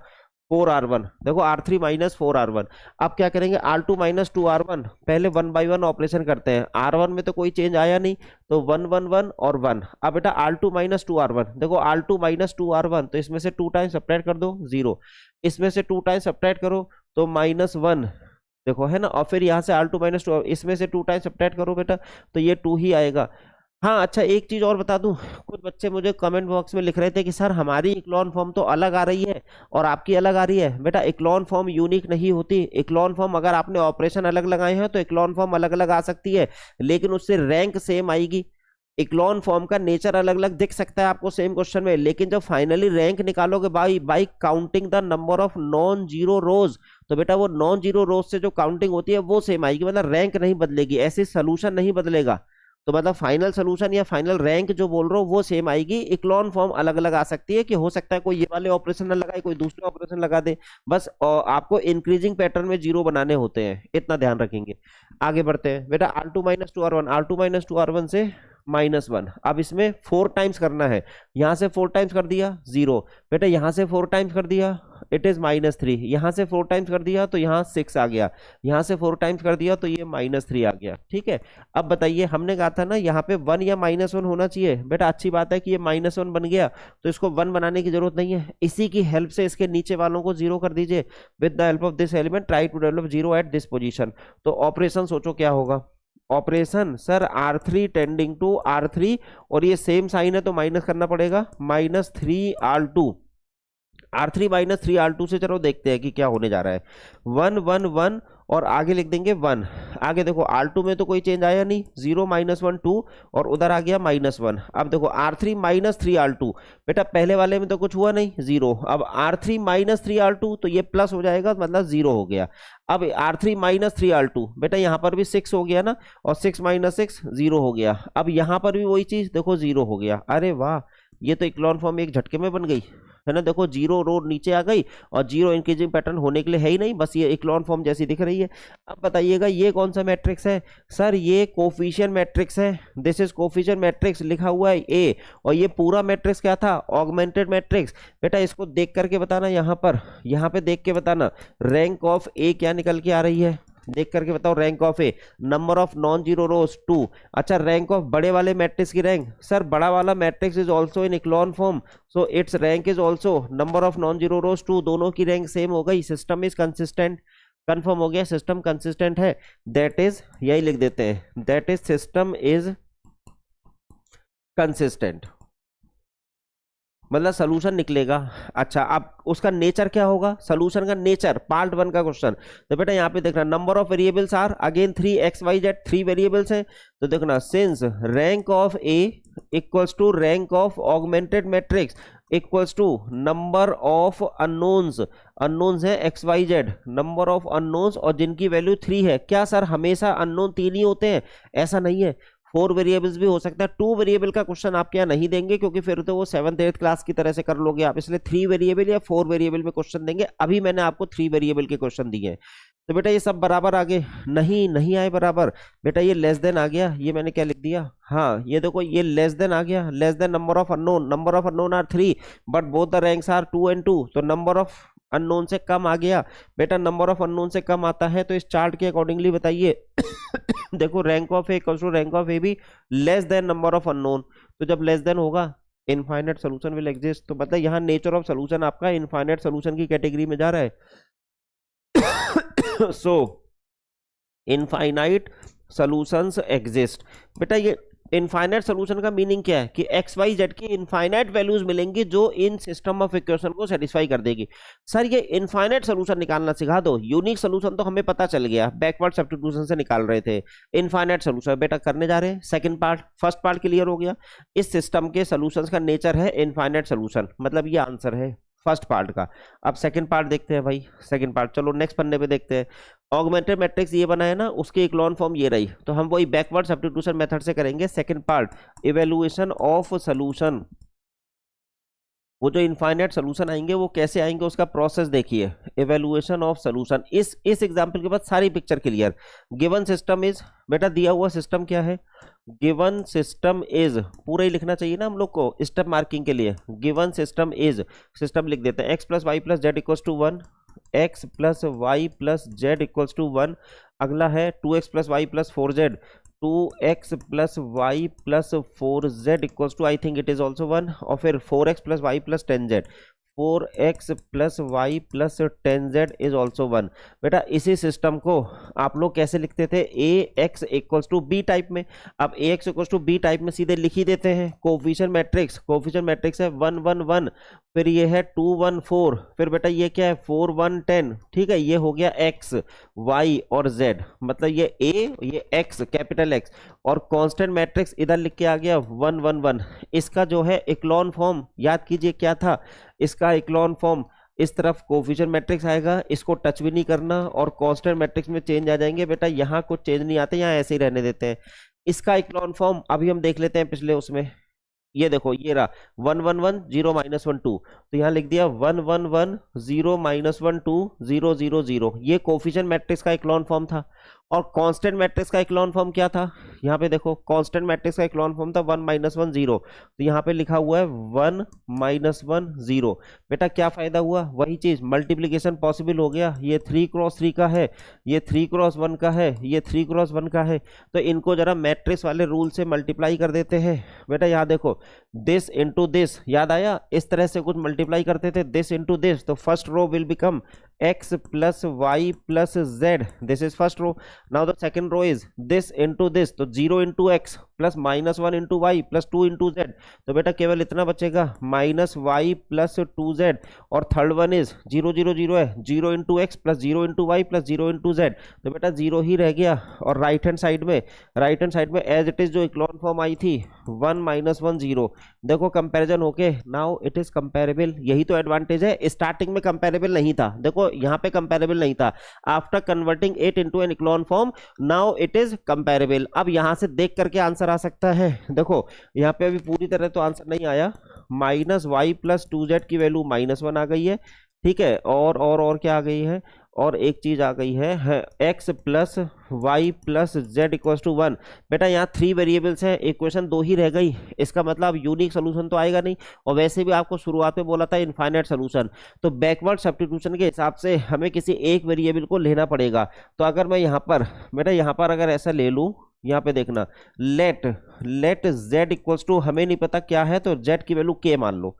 4R1 देखो, R3 माइनस 4R1। अब क्या करेंगे, R2 माइनस 2R1, पहले 1 बाई 1 ऑपरेशन करते हैं। R1 में तो कोई चेंज आया नहीं, तो 1 1 1 और 1। अब बेटा R2 माइनस 2R1, देखो R2 माइनस 2R1, तो इसमें से 2 टाइम्स सब्ट्रैक्ट कर दो 0, इसमें से 2 टाइम्स सब्ट्रैक्ट करो तो -1, देखो है ना, और फिर यहाँ से R2 माइनस 2, इसमें से 2 टाइम्स सब्ट्रैक्ट करो बेटा तो ये 2 ही आएगा। हाँ अच्छा, एक चीज और बता दूं, कुछ बच्चे मुझे कमेंट बॉक्स में लिख रहे थे कि सर हमारी इक्लॉन फॉर्म तो अलग आ रही है और आपकी अलग आ रही है। बेटा इक्लॉन फॉर्म यूनिक नहीं होती। इक्लॉन फॉर्म अगर आपने ऑपरेशन अलग लगाए हैं तो इक्लॉन फॉर्म अलग अलग आ सकती है, लेकिन उससे रैंक सेम आएगी। इक्लॉन फॉर्म का नेचर अलग अलग दिख सकता है आपको सेम क्वेश्चन में, लेकिन जब फाइनली रैंक निकालोगे by counting the number of non zero rows, तो बेटा वो नॉन जीरो रोज से जो काउंटिंग होती है वो सेम आएगी, मतलब रैंक नहीं बदलेगी, ऐसे सोल्यूशन नहीं बदलेगा। तो मतलब फाइनल सोल्यूशन या फाइनल रैंक जो बोल रहा हूँ वो सेम आएगी। इक्लॉन फॉर्म अलग अलग आ सकती है कि हो सकता है कोई ये वाले ऑपरेशन न लगाए, कोई दूसरे ऑपरेशन लगा दे, बस आपको इंक्रीजिंग पैटर्न में जीरो बनाने होते हैं, इतना ध्यान रखेंगे। आगे बढ़ते हैं बेटा, R2 minus 2R1, R2 minus 2R1 से -1। अब इसमें 4 टाइम्स करना है, यहां से 4 टाइम्स कर दिया 0, बेटा यहां से 4 टाइम्स कर दिया इट इज -3, यहां से 4 टाइम्स कर दिया तो यहाँ 6 आ गया, यहां से 4 टाइम्स कर दिया तो ये -3 आ गया। ठीक है, अब बताइए, हमने कहा था ना यहाँ पे 1 या -1 होना चाहिए। बेटा अच्छी बात है कि ये -1 बन गया, तो इसको 1 बनाने की जरूरत नहीं है, इसी की हेल्प से इसके नीचे वालों को 0 कर दीजिए। With the help of this element try to develop 0 at this position. तो ऑपरेशन सोचो क्या होगा, operation sir R3 tending to R3, और ये सेम साइन है तो माइनस करना पड़ेगा, -3R2। R3 -3R2 से चलो देखते हैं कि क्या होने जा रहा है। 1 1 1 और आगे लिख देंगे 1। आगे देखो R2 में तो कोई चेंज आया नहीं, 0 -1 2, और उधर आ गया -1। अब देखो R3 -3R2, बेटा पहले वाले में तो कुछ हुआ नहीं 0, अब R3 -3R2 तो ये प्लस हो जाएगा, मतलब 0 हो गया। अब R3 -3R2, बेटा यहाँ पर भी 6 हो गया ना, और 6 - 6 0 हो गया। अब यहाँ पर भी वही चीज, देखो 0 हो गया। अरे वाह, ये तो इक्लॉन फॉर्म एक झटके में बन गई है ना। देखो 0 रो नीचे आ गई, और 0 इंक्रीजिंग पैटर्न होने के लिए है ही नहीं, बस ये इक्लॉन फॉर्म जैसी दिख रही है। अब बताइएगा ये कौन सा मैट्रिक्स है, सर ये कोफिशिएंट मैट्रिक्स है। दिस इज कोफिशिएंट मैट्रिक्स, लिखा हुआ है A, और ये पूरा मैट्रिक्स क्या था, ऑगमेंटेड मैट्रिक्स। बेटा इसको देख करके बताना, यहाँ पे देख के बताना रैंक ऑफ A क्या निकल के आ रही है, देख करके बताओ। Rank of A, number of non zero rows 2। अच्छा, रैंक ऑफ बड़े वाले मैट्रिक्स की रैंक, सर बड़ा वाला matrix is also in echelon form, so it's rank is also number of non zero rows 2, दोनों की रैंक सेम हो गई। सिस्टम इज कंसिस्टेंट, कंफर्म हो गया, सिस्टम कंसिस्टेंट है। दैट इज, यही लिख देते हैं, that is system is consistent, मतलब सोल्यूशन निकलेगा। अच्छा, अब उसका नेचर क्या होगा, सोल्यूशन का नेचर, पार्ट 1 का क्वेश्चन। तो बेटा यहाँ पे देखना, number of variables are again 3 x y z, 3 variables हैं। तो देखना, since rank of A equals to rank of augmented matrix equals to number of unknowns, unknowns है XYZ, नंबर ऑफ अननोन्स, और जिनकी वैल्यू 3 है। क्या सर हमेशा अननोन 3 ही होते हैं, ऐसा नहीं है, 4 वेरिएबल्स भी हो सकता है। 2 वेरिएबल का क्वेश्चन आपके यहाँ नहीं देंगे, क्योंकि फिर तो वो 7th 8th क्लास की तरह से कर लोगे आप, इसलिए 3 वेरिएबल या 4 वेरिएबल में क्वेश्चन देंगे। अभी मैंने आपको 3 वेरिएबल के क्वेश्चन दिए हैं। तो बेटा ये सब बराबर आगे नहीं आए बराबर। बेटा ये लेस देन आ गया, ये मैंने क्या लिख दिया, हाँ ये देखो ये लेस देन आ गया, less than number of unknown, number of unknown are 3 but both the ranks are 2 and 2, तो नंबर ऑफ अननोन से कम आ गया। बेटा नंबर ऑफ अननोन से कम आता है तो इस चार्ट के अकॉर्डिंगली बताइए। देखो rank of A equals to rank of A भी less than number of unknown, तो जब लेस देन होगा इनफाइनाइट सोल्यूशन विल एग्जिस्ट। तो मतलब यहाँ नेचर ऑफ सोल्यूशन आपका इनफाइनाइट सोल्यूशन की कैटेगरी में जा रहा है। So infinite solutions exist. बेटा ये इनफाइनाइट सॉल्यूशन का मीनिंग क्या है कि XYZ की इनफाइनाइट वैल्यूज मिलेंगी जो इन सिस्टम ऑफ इक्वेशन को सेटिस्फाई कर देगी। सर ये इनफाइनाइट सॉल्यूशन निकालना सिखा दो, यूनिक सॉल्यूशन तो हमें पता चल गया, बैकवर्ड सब्स्टिट्यूशन से निकाल रहे थे। इनफाइनाइट सॉल्यूशन बेटा करने जा रहे हैं, second part, first part clear हो गया। इस सिस्टम के सॉल्यूशंस का नेचर है इनफाइनाइट सॉल्यूशन, मतलब ये आंसर है। फर्स्ट पार्ट का। अब सेकंड पार्ट देखते हैं भाई, सेकंड पार्ट चलो नेक्स्ट पन्ने पे देखते हैं। ऑगमेंटेड मैट्रिक्स ये बना है ना, उसकी इक्लोन फॉर्म ये रही, तो हम वही बैकवर्ड सब्स्टिट्यूशन मेथड से करेंगे। Second part evaluation of solution, वो जो इनफाइनाइट सोल्यूशन आएंगे वो कैसे आएंगे उसका प्रोसेस देखिए। इवेल्युएशन ऑफ सोल्यूशन, इस एग्जांपल के बाद सारी picture clear. Given system is, बेटा दिया हुआ सिस्टम क्या है, गिवन सिस्टम इज, पूरा ही लिखना चाहिए ना हम लोग को स्टेप मार्किंग के लिए। गिवन सिस्टम इज, सिस्टम लिख देते हैं x plus Y plus z equals to 1, x plus Y plus z equals to 1। अगला है 2x plus Y plus 4z, 2x plus Y plus 4z equals to I think it is also 1, और फिर 4x plus Y plus 10z, 4x plus Y plus 10z is also 1। बेटा इसी सिस्टम को आप लोग कैसे लिखते थे, A X equals to B type में। अब A X equals to B type में सीधे लिख ही देते हैं। कोफिशिएंट मैट्रिक्स, कोफिशिएंट मैट्रिक्स है 1 1 1, फिर ये है 2 1 4, फिर बेटा ये क्या है 4 1 10, ठीक है। ये हो गया एक्स वाई और जेड, मतलब ये ए ये एक्स कैपिटल एक्स, और कांस्टेंट मैट्रिक्स इधर लिख के आ गया 1 1 1। इसका जो है इक्लोन फॉर्म याद कीजिए क्या था, इसका इक्लोन फॉर्म इस तरफ कोफिशिएंट मैट्रिक्स आएगा, इसको टच भी नहीं करना, और कांस्टेंट मैट्रिक्स में चेंज आ जाएंगे। बेटा यहाँ कुछ चेंज नहीं आते, यहाँ ऐसे ही रहने देते हैं। इसका इक्लोन फॉर्म अभी हम देख लेते हैं पिछले उसमें। ये देखो ये रहा 1 1 1 0 माइनस 1 2, तो यहाँ लिख दिया 1 1 1 0 माइनस 1 2 0 0 0। ये कोफिशिएंट मैट्रिक्स का इक्लोन फॉर्म था। और कांस्टेंट मैट्रिक्स का इक्लोन फॉर्म क्या था, यहाँ पे देखो कांस्टेंट मैट्रिक्स का इक्लोन फॉर्म था 1 माइनस 1 0, तो यहाँ पे लिखा हुआ है 1 माइनस 1 0। बेटा क्या फायदा हुआ, वही चीज मल्टीप्लीकेशन पॉसिबल हो गया। ये 3 क्रॉस 3 का है, ये 3 क्रॉस 1 का है, ये 3 क्रॉस 1 का है, तो इनको जरा मैट्रिक्स वाले रूल से मल्टीप्लाई कर देते हैं। बेटा यहाँ देखो दिस इंटू दिस, याद आया, इस तरह से कुछ मल्टीप्लाई करते थे, दिस इंटू दिस, तो first row will become x plus Y plus z, this is first row. Now the second row is this into this, तो 0 into x plus minus 1 into y plus 2 into z, तो बेटा केवल इतना बचेगा माइनस वाई प्लस 2z। और थर्ड वन इज 0 0 0 है, 0 into x plus 0 into y plus 0 into z, तो बेटा 0 ही रह गया। और राइट हैंड साइड में एज इट इज जो इक्लोन फॉर्म आई थी 1 माइनस 1 0, देखो कंपैरिजन होके नाउ इट इज कंपेरेबल। यही तो एडवांटेज है, स्टार्टिंग में कंपेरेबल नहीं था, देखो यहाँ पे कंपेरेबल नहीं था, after converting it into an echelon form now it is comparable. अब यहां से देख करके आंसर आ सकता है, देखो यहाँ पे अभी पूरी तरह तो आंसर नहीं आया, माइनस वाई प्लस 2z की वैल्यू माइनस 1 आ गई है, ठीक है। और क्या आ गई है, और एक चीज आ गई है x plus Y plus Z equal to 1। बेटा यहाँ 3 वेरिएबल्स हैं, इक्वेशन 2 ही रह गई, इसका मतलब यूनिक सोल्यूशन तो आएगा नहीं, और वैसे भी आपको शुरुआत में बोला था इनफाइनाइट सोल्यूशन, तो बैकवर्ड सब्स्टिट्यूशन के हिसाब से हमें किसी एक वेरिएबल को लेना पड़ेगा। तो अगर मैं यहाँ पर, बेटा यहाँ पर अगर ऐसा ले लूँ, यहाँ पे देखना लेट z इक्वल्स टू, हमें नहीं पता क्या है, तो z की वैल्यू k मान लो।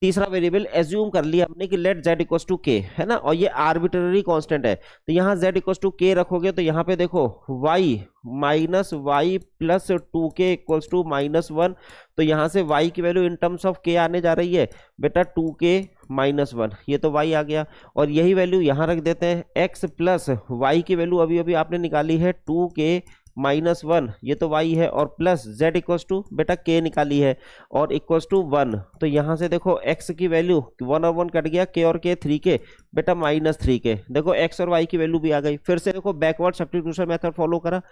तीसरा वेरिएबल एज्यूम कर लिया हमने कि let z equals to k, है ना, और ये आर्बिट्ररी कांस्टेंट है, तो यहाँ z इक्वल्स टू k रखोगे, तो यहाँ पे देखो y minus y plus 2k equals to minus 1, तो यहाँ से y की वैल्यू इन टर्म्स ऑफ k आने जा रही है बेटा 2k माइनस 1, ये तो y आ गया। और यही वैल्यू यहाँ रख देते हैं, x प्लस y की वैल्यू अभी अभी आपने निकाली है 2k माइनस 1, ये तो y है, और प्लस z इक्वल्स टू बेटा k निकाली है, और इक्वल्स टू 1, तो यहाँ से देखो x की वैल्यू 1 और 1 कट गया, k और k 3k, बेटा माइनस 3k, देखो x और y की वैल्यू भी आ गई। फिर से देखो बैकवर्ड सब्स्टिट्यूशन मेथड फॉलो करा,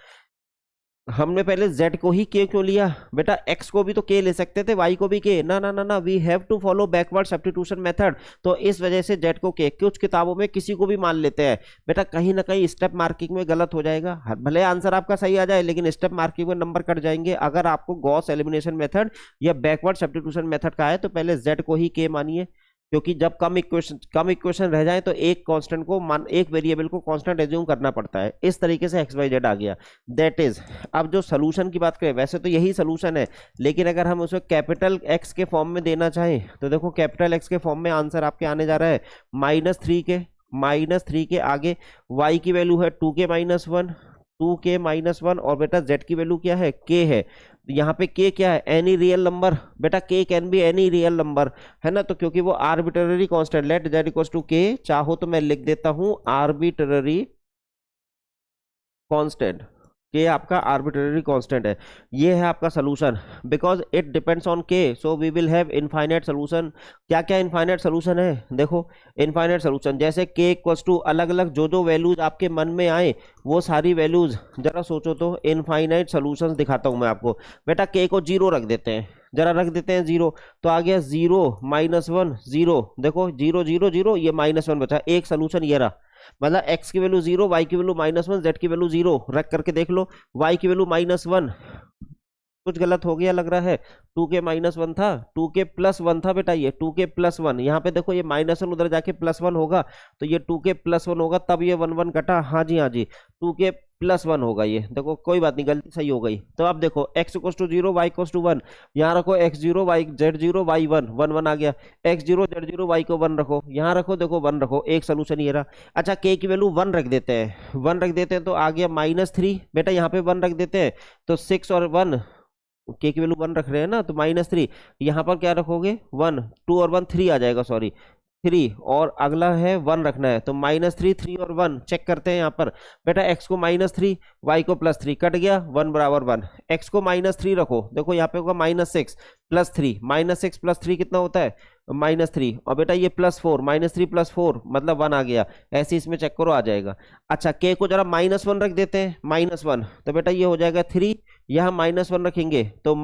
हमने पहले z को ही k क्यों लिया, बेटा x को भी तो k ले सकते थे, y को भी k, ना ना ना ना, we have to follow backward substitution method, तो इस वजह से z को k, कुछ किताबों में किसी को भी मान लेते हैं। बेटा कहीं ना कहीं स्टेप मार्किंग में गलत हो जाएगा, भले आंसर आपका सही आ जाए लेकिन स्टेप मार्किंग में नंबर कट जाएंगे। अगर आपको गॉस एलिमिनेशन मेथड या बैकवर्ड सब्स्टिट्यूशन मेथड का है तो पहले z को ही k मानिए, क्योंकि जब कम इक्वेशन रह जाए तो एक कांस्टेंट को एक वेरिएबल को कांस्टेंट एज्यूम करना पड़ता है। इस तरीके से एक्स वाई जेड आ गया, दैट इज। अब जो सोल्यूशन की बात करें, वैसे तो यही सोल्यूशन है, लेकिन अगर हम उसे कैपिटल एक्स के फॉर्म में देना चाहें तो देखो कैपिटल एक्स के फॉर्म में आंसर आपके आने जा रहा है माइनस 3 के आगे y की वैल्यू है 2k माइनस 1, 2k माइनस 1, और बेटा z की वैल्यू क्या है, k है। यहाँ पे k क्या है, एनी रियल नंबर, बेटा k can be any real number, है ना, तो क्योंकि वो arbitrary constant, let z equals to k, चाहो तो मैं लिख देता हूं आर्बिट्ररी कांस्टेंट, के आपका आर्बिट्रेरी कांस्टेंट है, ये है आपका solution. Because it depends on K, so we will have infinite solution. क्या क्या इनफाइनाइट सोल्यूशन है, देखो इनफाइनाइट सोल्यूशन जैसे के इक्वल्स टू अलग अलग जो वैल्यूज आपके मन में आए वो सारी वैल्यूज जरा सोचो तो इनफाइनाइट सोल्यूशंस दिखाता हूं मैं आपको। बेटा के को 0 रख देते हैं, जरा रख देते हैं 0, तो आ गया 0 -1 0, देखो 0 0 0, ये -1 बचा, एक सोल्यूशन ये रहा। मतलब x की वैल्यू 0, y की वैल्यू -1, z की वैल्यू 0 रख करके देख लो, y की वैल्यू -1, कुछ गलत हो गया लग रहा है, 2k -1 था, 2k +1 था बेटा, ये 2k +1, यहाँ पे देखो ये -1 उधर जाके +1 होगा, तो ये 2k +1 होगा, तब ये 1 1 कटा, हाँ जी हाँ जी 2k +1 होगा ये, देखो कोई बात नहीं, गलती सही हो गई। तो अब देखो x = 0 y = 1, यहाँ रखो x0 y z0 y1 1 1 आ गया, x0 z0 y को 1 रखो, यहाँ रखो, देखो 1 रखो, एक सोल्यूशन ये रहा। अच्छा k की वैल्यू 1 रख देते हैं, 1 रख देते हैं तो आ गया -3, बेटा यहाँ पे 1 रख देते हैं तो 6 और 1, के की वैल्यू 1 रख रहे हैं ना, तो -3, यहाँ पर क्या रखोगे 1, 2 और 1 3 आ जाएगा, सॉरी 3, और अगला है 1 रखना है, तो -3 3 और 1 चेक करते हैं यहाँ पर। बेटा x को -3 y को +3, कट गया 1 बराबर 1, x को -3 रखो, देखो यहाँ पे होगा -6 +3, -6 +3 कितना होता है -3, और बेटा ये +4, -3 +4 मतलब 1 आ गया, ऐसे इसमें चेक करो आ जाएगा। अच्छा k को जरा -1 रख देते हैं, -1, तो बेटा ये हो जाएगा 3, यहाँ -1 रखेंगे तो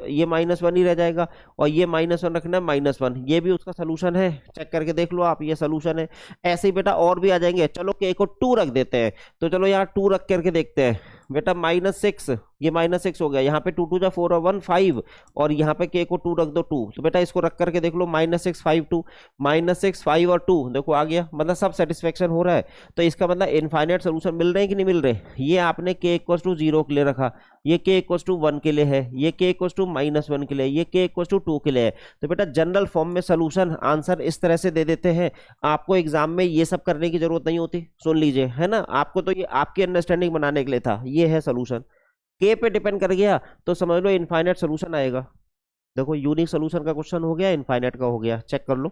ये -1 ही रह जाएगा, और ये -1 रखना है -1, ये भी उसका सोल्यूशन है, चेक करके देख लो आप, ये सोल्यूशन है। ऐसे ही बेटा और भी आ जाएंगे, चलो k को 2 रख देते हैं, तो चलो यहाँ 2 रख करके देखते हैं, बेटा -6, ये -6 हो गया, यहाँ पे 2 2 जा 4 और 1 5, और यहाँ पे k को 2 रख दो 2, तो बेटा इसको रख करके देख लो, -6 5 2, -6 5 और 2, देखो आ गया, मतलब सब सेटिस्फेक्शन हो रहा है। तो इसका मतलब इनफाइनाइट सोल्यूशन मिल रहे हैं कि नहीं मिल रहे। ये आपने k = 0 के लिए रखा, ये k = 1 के लिए है, ये k = -1 के लिए, ये k = 2 के लिए है। तो बेटा जनरल फॉर्म में सोल्यूशन आंसर इस तरह से दे देते हैं, आपको एग्जाम में ये सब करने की जरूरत नहीं होती, सुन लीजिए, है ना, आपको तो ये आपकी अंडरस्टैंडिंग बनाने के लिए था, ये है सोल्यूशन। के पे डिपेंड कर गया तो समझ लो इनफाइनाइट सोल्यूशन आएगा। देखो यूनिक सोल्यूशन का क्वेश्चन हो गया, इनफाइनाइट का हो गया, चेक कर लो।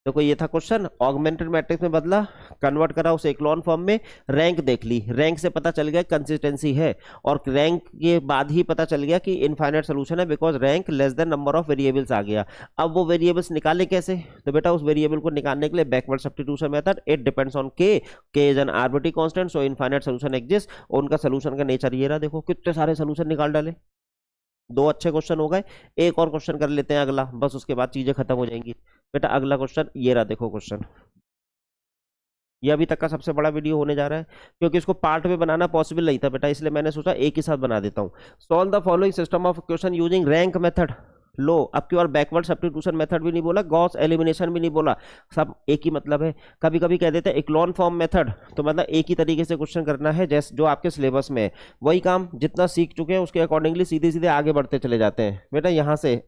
देखो ये था क्वेश्चन, ऑगमेंटेड मैट्रिक्स में बदला, कन्वर्ट करा उसे इक्लोन फॉर्म में, रैंक देख ली, रैंक से पता चल गया कंसिस्टेंसी है, और रैंक के बाद ही पता चल गया कि इनफाइनाइट सोल्यूशन है, because rank less than number of variables आ गया। अब वो वेरिएबल्स निकाले कैसे, तो बेटा उस वेरिएबल को निकालने के लिए backward substitution method, it depends on K is an arbitrary constant, so infinite solution exist. उनका सोल्यूशन का नेचर ये रहा, देखो कितने सारे सोल्यूशन निकाल डाले, 2 अच्छे क्वेश्चन हो गए, एक और क्वेश्चन कर लेते हैं अगला, बस उसके बाद चीजें खत्म हो जाएंगी। बेटा अगला क्वेश्चन ये रहा, देखो क्वेश्चन, ये अभी तक का सबसे बड़ा वीडियो होने जा रहा है, क्योंकि इसको पार्ट में बनाना पॉसिबल नहीं था बेटा, इसलिए मैंने सोचा एक ही साथ बना देता हूँ। Solve the following system of equation using rank method. लो अब की बार बैकवर्ड सब्स्टिट्यूशन मेथड भी नहीं बोला, गॉस एलिमिनेशन भी नहीं बोला, सब एक ही मतलब है। कभी कभी कह देते हैं इक्लोन फॉर्म मेथड, तो मतलब एक ही तरीके से क्वेश्चन करना है जैसे जो आपके सिलेबस में है, वही काम जितना सीख चुके हैं उसके अकॉर्डिंगली सीधे सीधे आगे बढ़ते चले जाते हैं। बेटा यहाँ से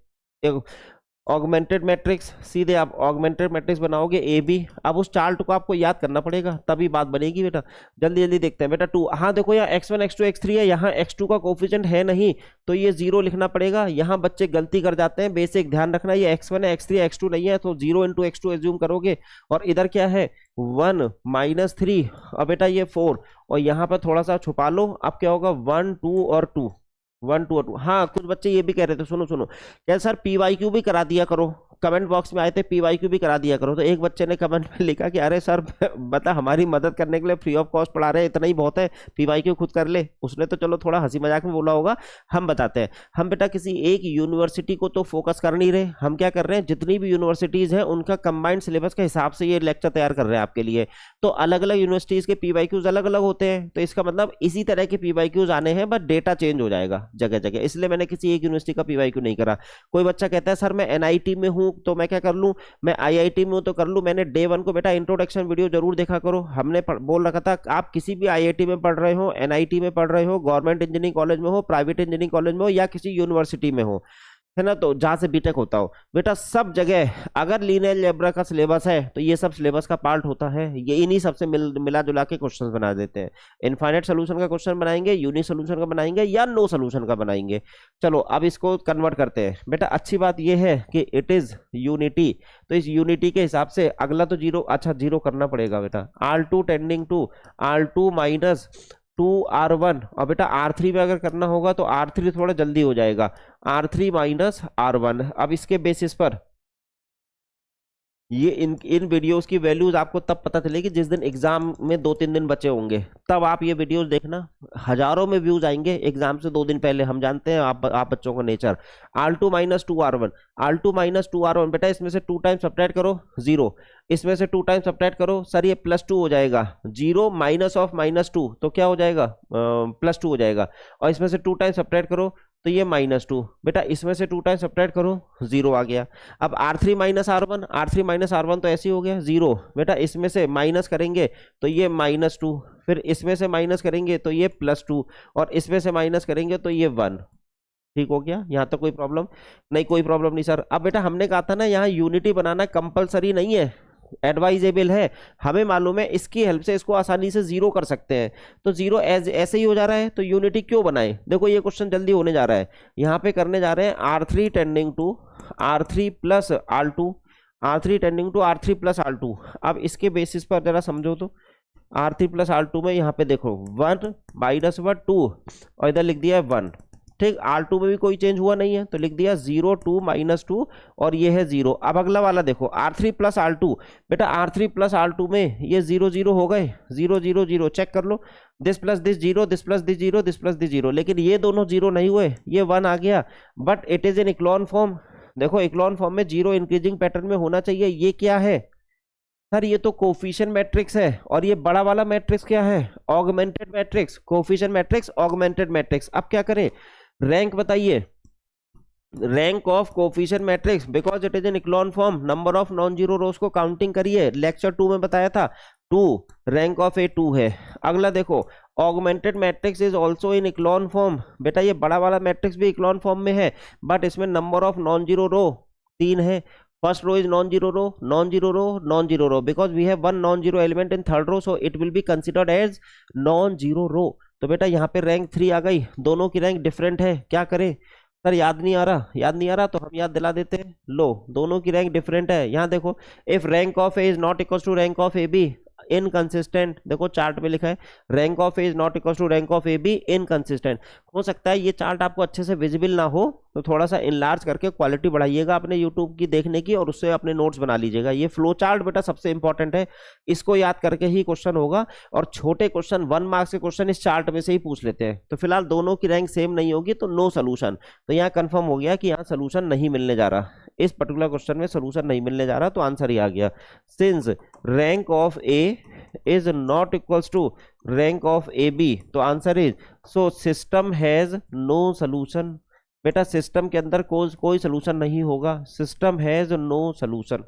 ऑगमेंटेड मैट्रिक्स, सीधे आप ऑगमेंटेड मैट्रिक्स बनाओगे ए बी, अब उस चार्ट को आपको याद करना पड़ेगा तभी बात बनेगी बेटा। जल्दी जल्दी देखते हैं बेटा 2, हाँ देखो यहाँ x1 x2 x3 है, यहाँ x2 का कोफिशिएंट है नहीं तो ये 0 लिखना पड़ेगा। यहाँ बच्चे गलती कर जाते हैं, बेसिक ध्यान रखना, ये x1 है x3 x2 नहीं है, तो 0 × x2 एज्यूम करोगे, और इधर क्या है 1 -3, और बेटा ये 4, और यहाँ पर थोड़ा सा छुपा लो, अब क्या होगा 1 2 और 2, 1 2 और 2। हाँ कुछ बच्चे ये भी कह रहे थे, सुनो सुनो, क्या सर PYQ भी करा दिया करो, कमेंट बॉक्स में आए थे PYQ भी करा दिया करो, तो एक बच्चे ने कमेंट में लिखा कि अरे सर बता हमारी मदद करने के लिए फ्री ऑफ कॉस्ट पढ़ा रहे हैं, इतना ही बहुत है, PYQ खुद कर ले। उसने तो चलो थोड़ा हंसी मजाक में बोला होगा, हम बताते हैं। हम बेटा किसी एक यूनिवर्सिटी को तो फोकस कर नहीं रहे, हम क्या कर रहे हैं जितनी भी यूनिवर्सिटीज हैं उनका कंबाइंड सिलेबस के हिसाब से ये लेक्चर तैयार कर रहे हैं आपके लिए। तो अलग अलग यूनिवर्सिटीज के PYQs अलग अलग होते हैं, तो इसका मतलब इसी तरह के PYQs आने हैं, बट डेटा चेंज हो जाएगा जगह जगह, इसलिए मैंने किसी एक यूनिवर्सिटी का PYQ नहीं करा। कोई बच्चा कहता है सर मैं NIT में हूं तो मैं क्या कर लूं, मैं IIT में हूं तो कर लूं। मैंने डे 1 को बेटा इंट्रोडक्शन वीडियो जरूर देखा करो, हमने बोल रखा था आप किसी भी IIT में पढ़ रहे हो, NIT में पढ़ रहे हो, गवर्नमेंट इंजीनियरिंग कॉलेज में हो, प्राइवेट इंजीनियरिंग कॉलेज में हो, या किसी यूनिवर्सिटी में हो, है ना, तो जहां से बीटेक होता हो, बेटा सब जगह अगर लीनियर अलजेब्रा का सिलेबस है तो ये सब सिलेबस का पार्ट होता है। ये इन्हीं सबसे मिला जुला के क्वेश्चंस बना देते हैं। इनफाइनाइट सोल्यूशन का क्वेश्चन बनाएंगे, यूनिक सोल्यूशन का बनाएंगे, या नो सोल्यूशन का बनाएंगे। चलो अब इसको कन्वर्ट करते हैं। बेटा अच्छी बात ये है कि इट इज यूनिटी, तो इस यूनिटी के हिसाब से अगला तो 0, अच्छा 0 करना पड़ेगा बेटा, R2 tending to R2 - 2R1, और बेटा R3 में अगर करना होगा तो R3 थोड़ा जल्दी हो जाएगा, R3 माइनस R1। अब इसके बेसिस पर ये इन वीडियोस की वैल्यूज आपको तब पता चलेगी जिस दिन एग्जाम में 2-3 दिन बचे होंगे, तब आप ये वीडियोस देखना, हजारों में व्यूज आएंगे एग्जाम से 2 दिन पहले, हम जानते हैं आप बच्चों का nature. R2 minus 2R1, R2 minus 2R1, बेटा इसमें से 2 टाइम्स सब्ट्रैक्ट करो 0, इसमें से 2 टाइम्स सब्ट्रैक्ट करो सर ये +2 हो जाएगा, 0 माइनस ऑफ -2 तो क्या हो जाएगा, +2 हो जाएगा, और इसमें से 2 टाइम्स सब्ट्रैक्ट करो तो ये -2, बेटा इसमें से 2 टाइम्स सब्ट्रैक्ट करो 0 आ गया। अब R3 minus R1, R3 minus R1 तो ऐसे ही हो गया 0, बेटा इसमें से माइनस करेंगे तो ये -2, फिर इसमें से माइनस करेंगे तो ये +2, और इसमें से माइनस करेंगे तो ये 1। ठीक हो गया, यहाँ तक कोई प्रॉब्लम नहीं? कोई प्रॉब्लम नहीं सर। अब बेटा हमने कहा था ना यहाँ यूनिटी बनाना कंपलसरी नहीं है, एडवाइजेबल है, हमें मालूम है इसकी हेल्प से इसको आसानी से 0 कर सकते हैं, तो 0 ऐसे ही हो जा रहा है, तो यूनिटी क्यों बनाए? देखो ये क्वेश्चन जल्दी होने जा रहा है, यहाँ पे करने जा रहे हैं R3 tending to R3 plus R2, R3 tending to R3 plus R2। अब इसके बेसिस पर जरा समझो तो, R3 प्लस R2 में यहाँ पे देखो 1 माइनस 1 2, और इधर लिख दिया है 1, ठीक। R2 में भी कोई चेंज हुआ नहीं है तो लिख दिया 0 2 -2, और ये है 0। अब अगला वाला देखो R3 प्लस R2, बेटा R3 प्लस R2 में ये 0 0 हो गए, 0 0 0, चेक कर लो, this plus this 0, this plus this 0, this plus this 0, लेकिन ये दोनों 0 नहीं हुए, ये 1 आ गया, but it is in echelon form. देखो इक्लॉन फॉर्म में 0 इंक्रीजिंग पैटर्न में होना चाहिए। ये क्या है सर? ये तो कोफिशिएंट मैट्रिक्स है, और ये बड़ा वाला मैट्रिक्स क्या है? Augmented matrix, coefficient matrix, augmented matrix. अब क्या करें? रैंक बताइए, rank of coefficient matrix, because it is in echelon form, number of non zero rows को काउंटिंग करिए, लेक्चर 2 में बताया था 2, रैंक ऑफ ए 2 है। अगला देखो augmented matrix is also in echelon form, बेटा ये बड़ा वाला मैट्रिक्स भी इक्लॉन फॉर्म में है, बट इसमें number of non zero row 3 है। First row is non zero row, non zero row, non zero row, because we have 1 non zero element in third row, so it will be considered as non zero row. तो बेटा यहाँ पे रैंक 3 आ गई, दोनों की रैंक डिफरेंट है, क्या करें सर? याद नहीं आ रहा, याद नहीं आ रहा तो हम याद दिला देते हैं, लो दोनों की रैंक डिफरेंट है। यहाँ देखो, if rank of A is not equal to rank of A B inconsistent, देखो चार्ट में लिखा है rank of A is not equal to rank of A B inconsistent. हो सकता है ये चार्ट आपको अच्छे से विजिबल ना हो, तो थोड़ा सा इनलार्ज करके क्वालिटी बढ़ाइएगा अपने यूट्यूब की देखने की, और उससे अपने नोट्स बना लीजिएगा। ये फ्लो चार्ट बेटा सबसे इंपॉर्टेंट है, इसको याद करके ही क्वेश्चन होगा, और छोटे क्वेश्चन 1 मार्क्स के क्वेश्चन इस चार्ट में से ही पूछ लेते हैं। तो फिलहाल दोनों की रैंक सेम नहीं होगी, तो नो सोल्यूशन। तो यहाँ कंफर्म हो गया कि यहाँ सोल्यूशन नहीं मिलने जा रहा, इस पर्टिकुलर क्वेश्चन में सोल्यूशन नहीं मिलने जा रहा, तो आंसर ही आ गया। Since rank of A is not equals to rank of A B, तो answer is, so system has no solution. बेटा सिस्टम के अंदर कोई सोल्यूशन नहीं होगा, सिस्टम हैज नो सोल्यूशन,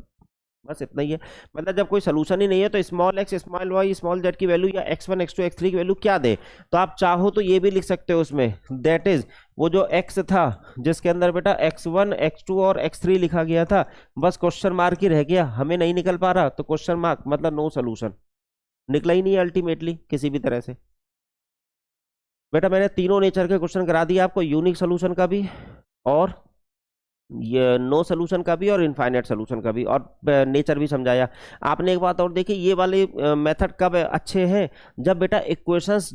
बस इतना ही है। मतलब जब कोई सोल्यूशन ही नहीं है तो small x small y small z की वैल्यू या x1 x2 x3 की वैल्यू क्या दे, तो आप चाहो तो ये भी लिख सकते हो उसमें, दैट इज वो जो x था जिसके अंदर बेटा x1 x2 और x3 लिखा गया था, बस क्वेश्चन मार्क ही रह गया, हमें नहीं निकल पा रहा, तो क्वेश्चन मार्क मतलब नो सोल्यूशन, निकला ही नहीं अल्टीमेटली किसी भी तरह से। बेटा मैंने तीनों नेचर के क्वेश्चन करा दिए आपको, यूनिक सोल्यूशन का भी, और ये नो सोल्यूशन का भी, और इनफाइनाइट सोल्यूशन का भी, और नेचर भी समझाया आपने। एक बात और देखी, ये वाले मेथड कब अच्छे हैं? जब बेटा इक्वेशंस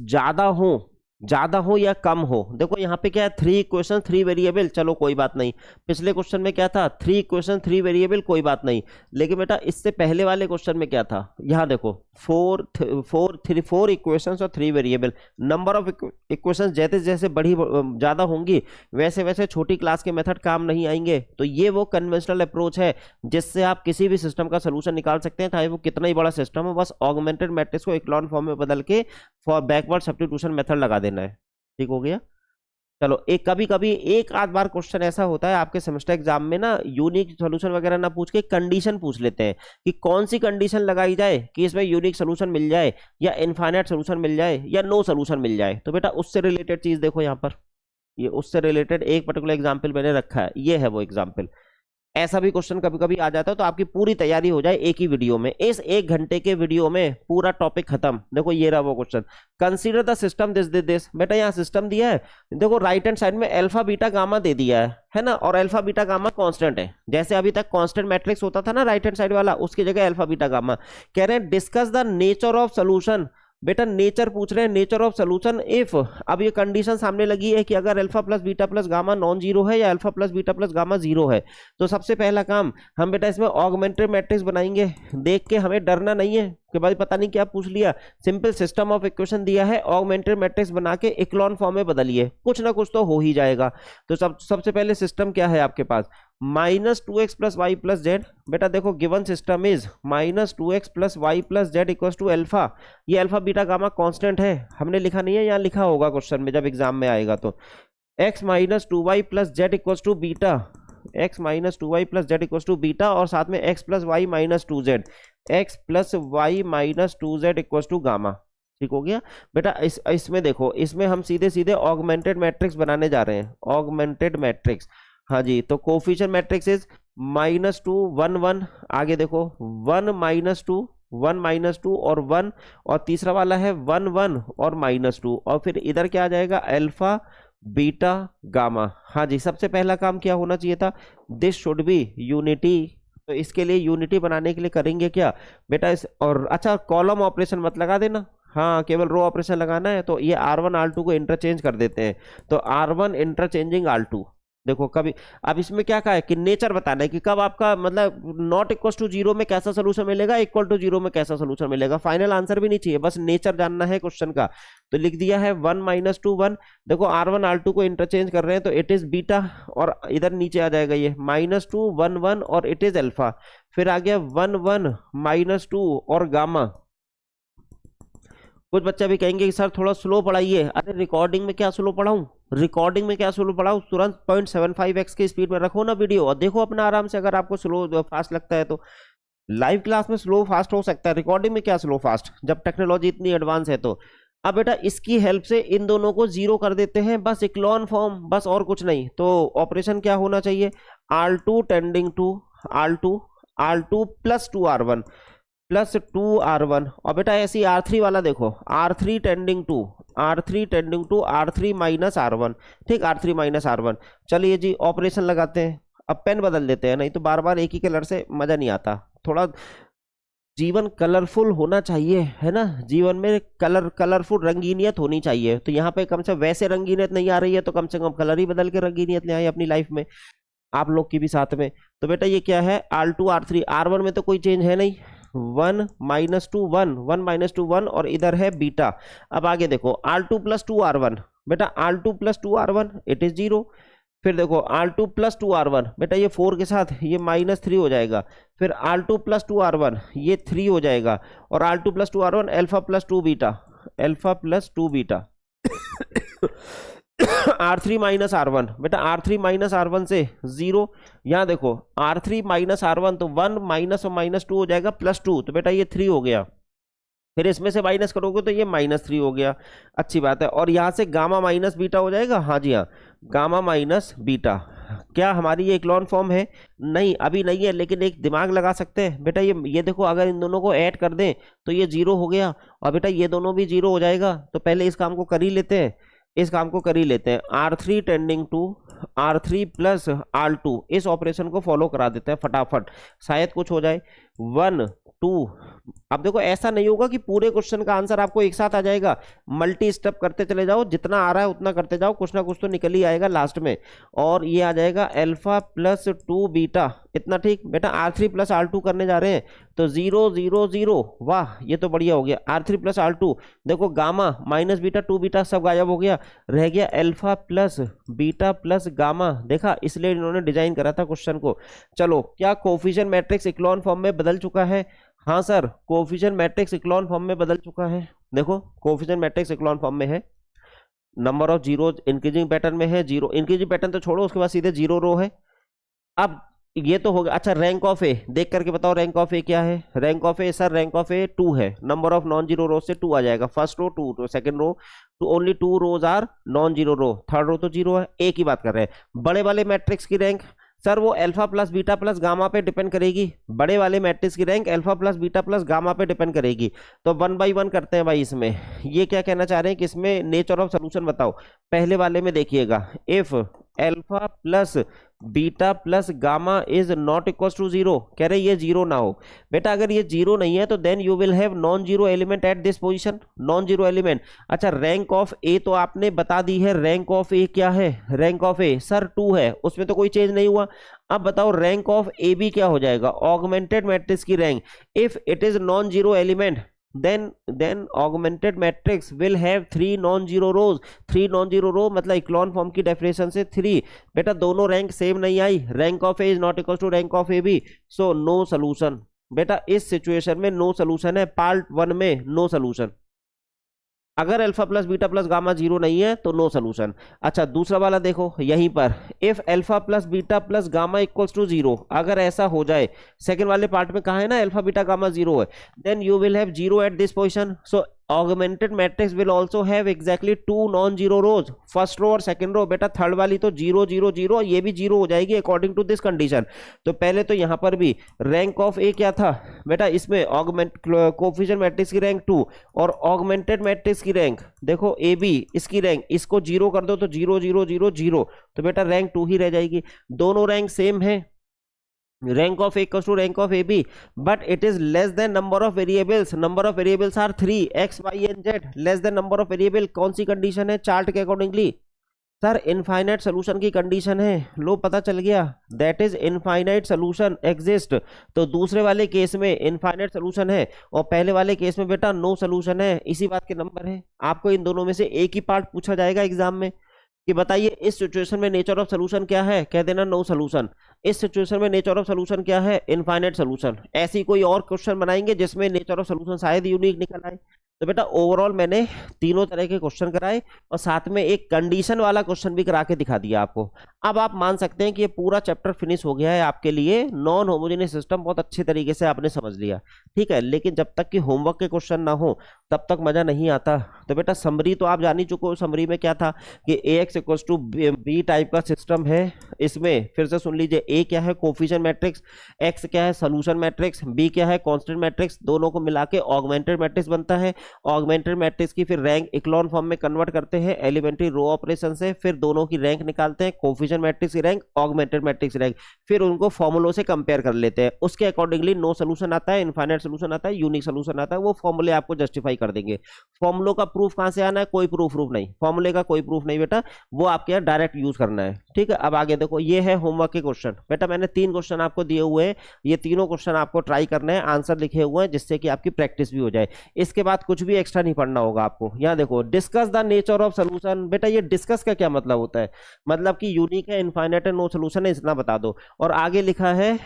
ज्यादा हो या कम हो। देखो यहाँ पे क्या है, 3 इक्वेशन 3 वेरिएबल, चलो कोई बात नहीं। पिछले क्वेश्चन में क्या था, 3 इक्वेशन 3 वेरिएबल, कोई बात नहीं। लेकिन बेटा इससे पहले वाले क्वेश्चन में क्या था, यहाँ देखो 4 इक्वेशंस और 3 वेरिएबल। नंबर ऑफ इक्वेशंस जैसे जैसे ज्यादा होंगी वैसे वैसे छोटी क्लास के मेथड काम नहीं आएंगे। तो ये वो कन्वेंशनल अप्रोच है जिससे आप किसी भी सिस्टम का सोल्यूशन निकाल सकते हैं, चाहे वो कितना ही बड़ा सिस्टम हो। बस ऑगमेंटेड मैट्रिक्स को इक्लॉन फॉर्म में बदल के फॉर बैकवर्ड सब्स्टिट्यूशन मेथड लगा देना है। ठीक हो गया। चलो, कभी कभी एक आध बार क्वेश्चन ऐसा होता है आपके सेमेस्टर एग्जाम में ना, यूनिक सॉल्यूशन वगैरह ना पूछ के कंडीशन पूछ लेते हैं कि कौन सी कंडीशन लगाई जाए कि इसमें यूनिक सॉल्यूशन मिल जाए, या इनफाइनाइट सॉल्यूशन मिल जाए, या नो सॉल्यूशन मिल जाए। तो बेटा उससे रिलेटेड चीज देखो यहाँ पर, ये उससे रिलेटेड एक पर्टिकुलर एग्जाम्पल मैंने रखा है, ये है वो एग्जाम्पल। ऐसा भी क्वेश्चन कभी कभी आ जाता है, तो आपकी पूरी तैयारी हो जाए एक ही वीडियो में। इस 1 घंटे के वीडियो में पूरा टॉपिक खत्म। देखो ये रहा वो question, consider the system this. बेटा यहाँ सिस्टम दिया है, देखो राइट हैंड साइड में अल्फा बीटा गामा दे दिया है ना, और अल्फा बीटा गामा कांस्टेंट है। जैसे अभी तक कांस्टेंट मैट्रिक्स होता था ना राइट हैंड साइड वाला, उसकी जगह अल्फा बीटा गामा। कह रहे हैं discuss the nature of solution बेटा नेचर पूछ रहे हैं, नेचर ऑफ सोल्यूशन इफ, अब ये कंडीशन सामने लगी है कि अगर alpha plus beta plus gamma non zero है या alpha plus beta plus gamma zero है, तो सबसे पहला काम हम बेटा इसमें ऑगमेंटेड मैट्रिक्स बनाएंगे। देख के हमें डरना नहीं है कि भाई पता नहीं क्या पूछ लिया, सिंपल सिस्टम ऑफ इक्वेशन दिया है, ऑगमेंटेड मैट्रिक्स बना के इक्लोन फॉर्म में बदलिए, कुछ ना कुछ तो हो ही जाएगा। तो सबसे पहले सिस्टम क्या है आपके पास, minus two X plus Y plus Z. बेटा देखो given system is minus two X plus Y plus Z equal to alpha, ये अल्फा बीटा गामा कांस्टेंट है, हमने लिखा नहीं है, यहाँ लिखा होगा क्वेश्चन में जब एग्जाम में आएगा। तो x minus two y plus Z equal to beta, x minus two y plus Z equal to beta, और साथ में x plus y minus two z, x plus y minus two z equal to gamma. ठीक हो गया बेटा। इसमें देखो, इसमें हम सीधे सीधे ऑगमेंटेड मैट्रिक्स बनाने जा रहे हैं, ऑगमेंटेड मैट्रिक्स। हाँ जी, तो coefficient matrix is minus to one one, आगे देखो one minus two, one minus two और वन, और तीसरा वाला है वन वन और माइनस टू, और फिर इधर क्या आ जाएगा अल्फा बीटा गामा। हाँ जी, सबसे पहला काम क्या होना चाहिए था, दिस शुड बी यूनिटी। तो इसके लिए यूनिटी बनाने के लिए करेंगे क्या बेटा, इस और अच्छा कॉलम ऑपरेशन मत लगा देना, हाँ केवल रो ऑपरेशन लगाना है। तो ये R1 R2 को इंटरचेंज कर देते हैं, तो R1 इंटरचेंजिंग R2। देखो कभी, अब इसमें क्या कहा है कि नेचर बताना है कि कब आपका मतलब नॉट इक्वल टू जीरो में कैसा सोल्यूशन मिलेगा, इक्वल टू जीरो में कैसा सोल्यूशन मिलेगा। फाइनल आंसर भी नहीं चाहिए, बस नेचर जानना है क्वेश्चन का। तो लिख दिया है वन माइनस टू वन, देखो R1 R2 को इंटरचेंज कर रहे हैं तो इट इज बीटा, और इधर नीचे आ जाएगा ये माइनस टू वन वन और इट इज अल्फा, फिर आ गया वन वन माइनस टू और गामा। कुछ बच्चा भी कहेंगे कि सर थोड़ा स्लो पढ़ाइए, अरे रिकॉर्डिंग में क्या स्लो पढ़ाऊं, रिकॉर्डिंग में क्या स्लो पढ़ाऊं, तुरंत 0.75x की स्पीड में रखो ना वीडियो और देखो अपना आराम से। अगर आपको स्लो फास्ट लगता है तो लाइव क्लास में स्लो फास्ट हो सकता है, रिकॉर्डिंग में क्या स्लो फास्ट, जब टेक्नोलॉजी इतनी एडवांस है। तो अब बेटा इसकी हेल्प से इन दोनों को जीरो कर देते हैं, बस इक्लोन फॉर्म, बस और कुछ नहीं। तो ऑपरेशन क्या होना चाहिए, R2 tending to R2, R2 plus 2R1 plus 2R1, और बेटा ऐसी R3 वाला देखो R3 tending to, R3 tending to R3 minus R1, ठीक R3 माइनस R1। चलिए जी ऑपरेशन लगाते हैं, अब पेन बदल देते हैं, नहीं तो बार बार एक ही कलर से मजा नहीं आता। थोड़ा जीवन कलरफुल होना चाहिए, है ना, जीवन में कलरफुल रंगीनियत होनी चाहिए। तो यहाँ पे कम से वैसे रंगीनियत नहीं आ रही है तो कम से कम कलर ही बदल के रंगीनियत ले आए अपनी लाइफ में, आप लोग की भी साथ में। तो बेटा ये क्या है R2 R3, R1 में तो कोई चेंज है नहीं, one minus two one, one minus two one, और इधर है बीटा। अब आगे देखो R2 प्लस 2R1, बेटा R2 plus 2R1 it is zero. फिर देखो R2 प्लस 2R1, बेटा ये 4 के साथ ये माइनस 3 हो जाएगा, फिर R2 प्लस 2R1 ये 3 हो जाएगा, और R2 plus 2R1 alpha plus 2 beta, alpha plus 2 beta. R3 minus R1, बेटा R3 माइनस R1 से जीरो, यहाँ देखो R3 माइनस R1 तो 1 माइनस और माइनस 2 हो जाएगा प्लस 2, तो बेटा ये 3 हो गया। फिर इसमें से माइनस करोगे तो ये माइनस 3 हो गया, अच्छी बात है। और यहाँ से गामा माइनस बीटा हो जाएगा, हाँ जी हाँ गामा माइनस बीटा। क्या हमारी ये इक्लोन फॉर्म है, नहीं अभी नहीं है, लेकिन एक दिमाग लगा सकते हैं बेटा। ये देखो अगर इन दोनों को ऐड कर दें तो ये जीरो हो गया, और बेटा ये दोनों भी जीरो हो जाएगा। तो पहले इस काम को कर ही लेते हैं, इस काम को कर ही लेते हैं। R3 tending to R3 plus R2, इस ऑपरेशन को फॉलो करा देते हैं फटाफट, शायद कुछ हो जाए। 1 2, अब देखो ऐसा नहीं होगा कि पूरे क्वेश्चन का आंसर आपको एक साथ आ जाएगा, मल्टी स्टेप करते चले जाओ, जितना आ रहा है उतना करते जाओ, कुछ ना कुछ तो निकल ही आएगा लास्ट में। और ये आ जाएगा अल्फा प्लस 2 बीटा, इतना ठीक। बेटा R3 प्लस R2 करने जा रहे हैं तो 0 0 0, वाह ये तो बढ़िया हो गया। R3 प्लस R2, देखो गामा माइनस बीटा 2 बीटा सब गायब हो गया, रह गया alpha plus beta plus gamma. देखा, इसलिए इन्होंने डिजाइन करा था क्वेश्चन को। चलो क्या कोफिशिएंट मैट्रिक्स इक्लोन फॉर्म में बदल चुका है, हाँ sir coefficient matrix echelon form में बदल चुका है। देखो कोफिशिएंट मैट्रिक्स इक्लोन फॉर्म में है, number of zero increasing pattern में है, जीरो इंक्रीजिंग पैटर्न तो छोड़ो, उसके बाद सीधे जीरो रो है। अब ये तो होगा। अच्छा रैंक ऑफ ए देख करके बताओ, रैंक ऑफ ए क्या है। Rank of A sir, rank of A 2 है, number of non zero row से 2 आ जाएगा, फर्स्ट रो 2 तो second row two, only 2 rows are non zero row, third row तो जीरो है। एक ही बात कर रहे हैं। बड़े वाले मैट्रिक्स की रैंक सर वो alpha plus beta plus gamma पे डिपेंड करेगी, बड़े वाले मैट्रिक्स की rank alpha plus beta plus gamma पे डिपेंड करेगी। तो 1 बाई 1 करते हैं भाई। इसमें ये क्या कहना चाह रहे हैं कि इसमें नेचर ऑफ सोल्यूशन बताओ। पहले वाले में देखिएगा, if alpha plus beta plus gamma is not equal to zero, कह रहे ये जीरो ना हो। बेटा अगर ये जीरो नहीं है तो then you will have non zero element at this position, non zero element. अच्छा रैंक ऑफ ए तो आपने बता दी है, रैंक ऑफ ए क्या है, रैंक ऑफ ए सर 2 है, उसमें तो कोई चेंज नहीं हुआ। अब बताओ रैंक ऑफ ए बी क्या हो जाएगा, ऑगमेंटेड मैट्रिक्स की rank, if it is non zero element then augmented matrix will have 3 non zero rows, 3 non zero row मतलब इक्लॉन फॉर्म की डेफिनेशन से 3। बेटा दोनों रैंक सेम नहीं आई, rank of A is not equal to rank of A B, so no solution. बेटा इस सिचुएशन में नो सोल्यूशन है, पार्ट 1 में नो सोल्यूशन। अगर alpha plus beta plus gamma zero नहीं है तो नो सोल्यूशन। अच्छा दूसरा वाला देखो यहीं पर, if alpha plus beta plus gamma equals to zero, अगर ऐसा हो जाए, सेकंड वाले पार्ट में कहा है ना अल्फा बीटा गामा जीरो है, then you will have zero at this position. So augmented matrix will also have exactly 2 non zero rows, first row और सेकंड रो। बेटा थर्ड वाली तो जीरो जीरो जीरो, ये भी जीरो हो जाएगी अकॉर्डिंग टू दिस कंडीशन। तो पहले तो यहां पर भी रैंक ऑफ ए क्या था बेटा, इसमें ऑगमेंट कोफिशिएंट मैट्रिक्स की रैंक 2 और ऑगमेंटेड मैट्रिक्स की रैंक देखो ए बी, इसकी रैंक, इसको जीरो कर दो तो जीरो जीरो जीरो जीरो, तो बेटा रैंक 2 ही रह जाएगी। दोनों रैंक सेम है, rank of a equals to rank of ab, but it is less than number of variables, number of variables are 3 x y and z, less than number of variable। कौन सी कंडीशन है चार्ट के अकॉर्डिंगली, सर इनफाइनाइट सोल्यूशन की कंडीशन है। लो पता चल गया, that is infinite solution exist. तो दूसरे वाले केस में इनफाइनाइट सोल्यूशन है और पहले वाले केस में बेटा नो सोल्यूशन है, इसी बात के नंबर है। आपको इन दोनों में से एक ही पार्ट पूछा जाएगा एग्जाम में कि बताइए इस सिचुएशन में नेचर ऑफ सोल्यूशन क्या है, कह देना नो सोल्यूशन। इस सिचुएशन में नेचर ऑफ सोल्यूशन क्या है, इनफाइनाइट सोल्यूशन। ऐसी कोई और क्वेश्चन बनाएंगे जिसमें नेचर ऑफ सोल्यूशन शायद यूनिक निकल आए। तो बेटा ओवरऑल मैंने तीनों तरह के क्वेश्चन कराए और साथ में एक कंडीशन वाला क्वेश्चन भी करा के दिखा दिया आपको। अब आप मान सकते हैं कि ये पूरा चैप्टर फिनिश हो गया है आपके लिए। नॉन होमोजेनियस सिस्टम बहुत अच्छे तरीके से आपने समझ लिया, ठीक है, लेकिन जब तक कि होमवर्क के क्वेश्चन ना हो तब तक मजा नहीं आता। तो बेटा समरी तो आप जान ही चुके हो, समरी में क्या था कि ax equals to B type का सिस्टम है। इसमें फिर से सुन लीजिए, ए क्या है कोफिशिएंट मैट्रिक्स, एक्स क्या है सोल्यूशन मैट्रिक्स, बी क्या है कांस्टेंट मैट्रिक्स, दोनों को मिला के ऑगमेंटेड मैट्रिक्स बनता है। ऑगमेंटेड मैट्रिक्स की फिर रैंक इक्लॉन फॉर्म में कन्वर्ट करते हैं एलिमेंट्री रो ऑपरेशन से, फिर दोनों की रैंक निकालते हैं, कोफिशिएंट मैट्रिक्स की रैंक, ऑगमेंटेड मैट्रिक्स की रैंक, फिर उनको फॉर्मूलों से कंपेयर कर लेते हैं। उसके अकॉर्डिंगली नो सोल्यूशन आता है, इनफाइनाइट सोल्यूशन आता है, यूनिक सोल्यूशन आता है। वो फॉर्मूले आपको जस्टिफाई कर देंगे। फॉर्मूलों का प्रूफ कहां से आना है, कोई प्रूफ नहीं, फॉर्मूले का कोई प्रूफ नहीं बेटा, वो आपके यहाँ डायरेक्ट यूज करना है, ठीक है। अब आगे देखो, ये है होमवर्क के क्वेश्चन। बेटा मैंने 3 क्वेश्चन आपको दिए हुए हैं, ये तीनों क्वेश्चन आपको ट्राई करने हैं, आंसर लिखे हुए हैं जिससे कि आपकी प्रैक्टिस भी हो जाए। इसके बाद कुछ भी एक्स्ट्रा नहीं पढ़ना होगा आपको। यहाँ देखो discuss the nature of solution. बेटा ये डिस्कस का क्या मतलब होता है, मतलब कि यूनिक है, इनफाइनाइट है, नो सोल्यूशन है, इतना बता दो। और आगे लिखा है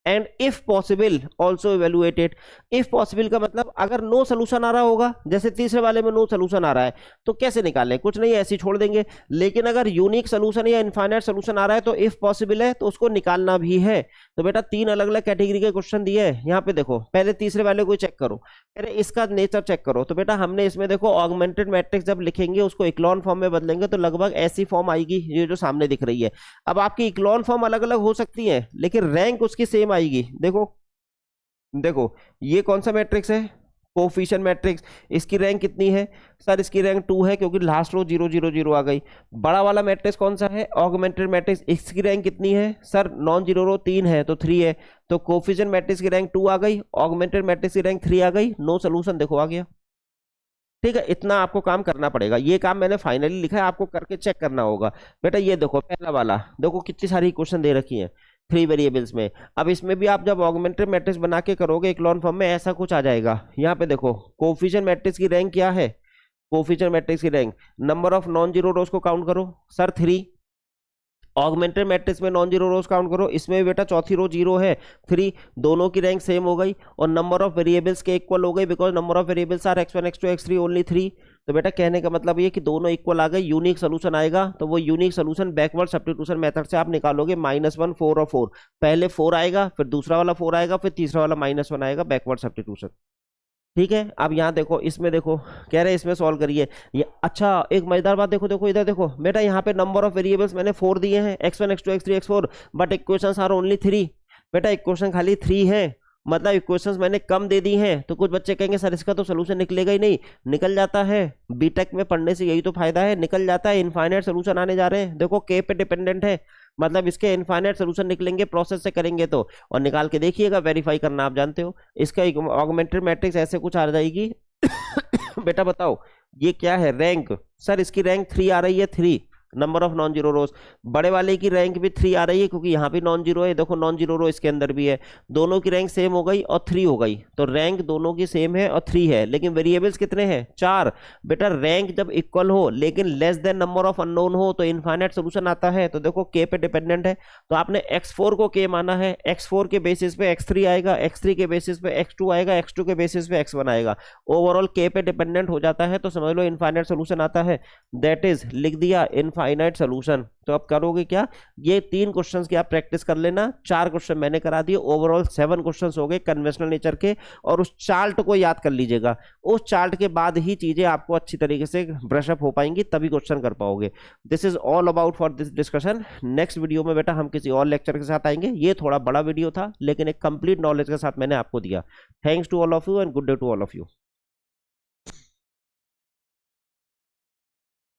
and if possible also evaluated. If possible का मतलब अगर नो सोल्यूशन आ रहा होगा, जैसे तीसरे वाले में नो सोल्यूशन आ रहा है तो कैसे निकालें, कुछ नहीं ऐसे छोड़ देंगे। लेकिन अगर यूनिक सोल्यूशन या इनफाइनाइट सोल्यूशन आ रहा है तो इफ पॉसिबल है तो उसको निकालना भी है। तो बेटा 3 अलग अलग कैटेगरी के क्वेश्चन दिए हैं यहाँ पे। देखो पहले तीसरे वाले को चेक करो, अरे इसका नेचर चेक करो। तो बेटा हमने इसमें देखो ऑगमेंटेड मैट्रिक्स जब लिखेंगे उसको इक्लॉन फॉर्म में बदलेंगे तो लगभग ऐसी फॉर्म आएगी ये जो सामने दिख रही है। अब आपकी इक्लॉन फॉर्म अलग अलग हो सकती है लेकिन रैंक उसकी सेम आएगी। देखो ये कौन सा मैट्रिक्स है, कोफिशिएंट मैट्रिक्स, इसकी रैंक कितनी है सर, इसकी रैंक 2 है क्योंकि लास्ट रो 0 0 0 आ गई। बड़ा वाला मैट्रिक्स कौन सा है, ऑगमेंटेड मैट्रिक्स, इसकी रैंक कितनी है सर, नॉन जीरो रो 3 है तो 3 है, तो कोफिशिएंट मैट्रिक्स की रैंक 2 आ गई, ऑगमेंटेड मैट्रिक्स की रैंक 3 आ गई, नो सोल्यूशन देखो आ गया। ठीक है, इतना आपको काम करना पड़ेगा। ये काम मैंने फाइनली लिखा है, आपको करके चेक करना होगा। बेटा ये देखो पहला वाला, देखो कितनी सारी क्वेश्चन दे रखी हैं 3 वेरिएबल्स में। अब इसमें भी आप जब ऑगमेंटेड मैट्रिक्स बना के करोगे इक्लॉन फॉर्म में ऐसा कुछ आ जाएगा। यहाँ पे देखो कोफिशिएंट मैट्रिक्स की रैंक क्या है, कोफिशिएंट मैट्रिक्स की rank, number of non zero rows को काउंट करो सर 3, ऑगमेंटेड मैट्रिक्स में नॉन जीरो रोज काउंट करो, इसमें बेटा चौथी रो 0 है 3, दोनों की रैंक सेम हो गई और नंबर ऑफ वेरिएबल्स के इक्वल हो गई because number of variables are x1 x2 x3 only 3। तो बेटा कहने का मतलब ये कि दोनों इक्वल आ गए, यूनिक सोल्यूशन आएगा। तो वो unique solution backward substitution method से आप निकालोगे, -1 4 और 4, पहले 4 आएगा फिर दूसरा वाला 4 आएगा फिर तीसरा वाला -1 आएगा, बैकवर्ड सब्स्टिट्यूशन। ठीक है, अब यहाँ देखो, इसमें देखो कह रहे हैं इसमें सॉल्व करिए ये। अच्छा एक मजेदार बात देखो इधर देखो बेटा, यहाँ पे नंबर ऑफ वेरिएबल्स मैंने 4 दिए हैं, x1 x2 x3 x4, but equations are only 3। बेटा इक्वेशन खाली 3 है, मतलब इक्वेशंस मैंने कम दे दी हैं। तो कुछ बच्चे कहेंगे सर इसका तो सोल्यूशन निकलेगा ही नहीं, निकल जाता है। बीटेक में पढ़ने से यही तो फायदा है, निकल जाता है। इनफाइनाइट सोल्यूशन आने जा रहे हैं। देखो के पे डिपेंडेंट है, मतलब इसके इनफाइनाइट सोल्यूशन निकलेंगे प्रोसेस से करेंगे तो, और निकाल के देखिएगा, वेरीफाई करना आप जानते हो। इसका ऑगमेंटेड मैट्रिक्स ऐसे कुछ आ जाएगी। बेटा बताओ ये क्या है, रैंक, सर इसकी रैंक 3 आ रही है, 3 नंबर ऑफ नॉन जीरो रोज। बड़े वाले की रैंक भी 3 आ रही है क्योंकि यहाँ भी नॉन जीरो है, देखो नॉन जीरो रो इसके अंदर भी है। दोनों की रैंक सेम हो गई और 3 हो गई, तो रैंक दोनों की सेम है और 3 है, लेकिन वेरिएबल्स कितने हैं, 4। बेटा रैंक जब इक्वल हो लेकिन less than number of unknown हो तो इनफाइनाइट सोल्यूशन आता है। तो देखो k पे डिपेंडेंट है, तो आपने x4 को k माना है, x4 के बेसिस पे x3 आएगा, x3 के बेसिस पे x2 आएगा, x2 के बेसिस पे x1 आएगा, ओवरऑल k पे डिपेंडेंट हो जाता है, तो समझ लो इनफाइनाइट सोल्यूशन आता है। दैट इज लिख दिया इनफाइनाइट सोल्यूशन। तो अब करोगे क्या, ये 3 क्वेश्चंस की आप प्रैक्टिस कर लेना, 4 क्वेश्चन मैंने करा दिए, ओवरऑल 7 क्वेश्चंस हो गए कन्वेंशनल नेचर के, और उस चार्ट को याद कर लीजिएगा। उस चार्ट के बाद ही चीजें आपको अच्छी तरीके से ब्रश अप हो पाएंगी, तभी क्वेश्चन कर पाओगे। This is all about for this discussion. Next video में बेटा हम किसी और लेक्चर के साथ आएंगे। ये थोड़ा बड़ा वीडियो था लेकिन एक कंप्लीट नॉलेज के साथ मैंने आपको दिया। Thanks to all of you and good day to all of you.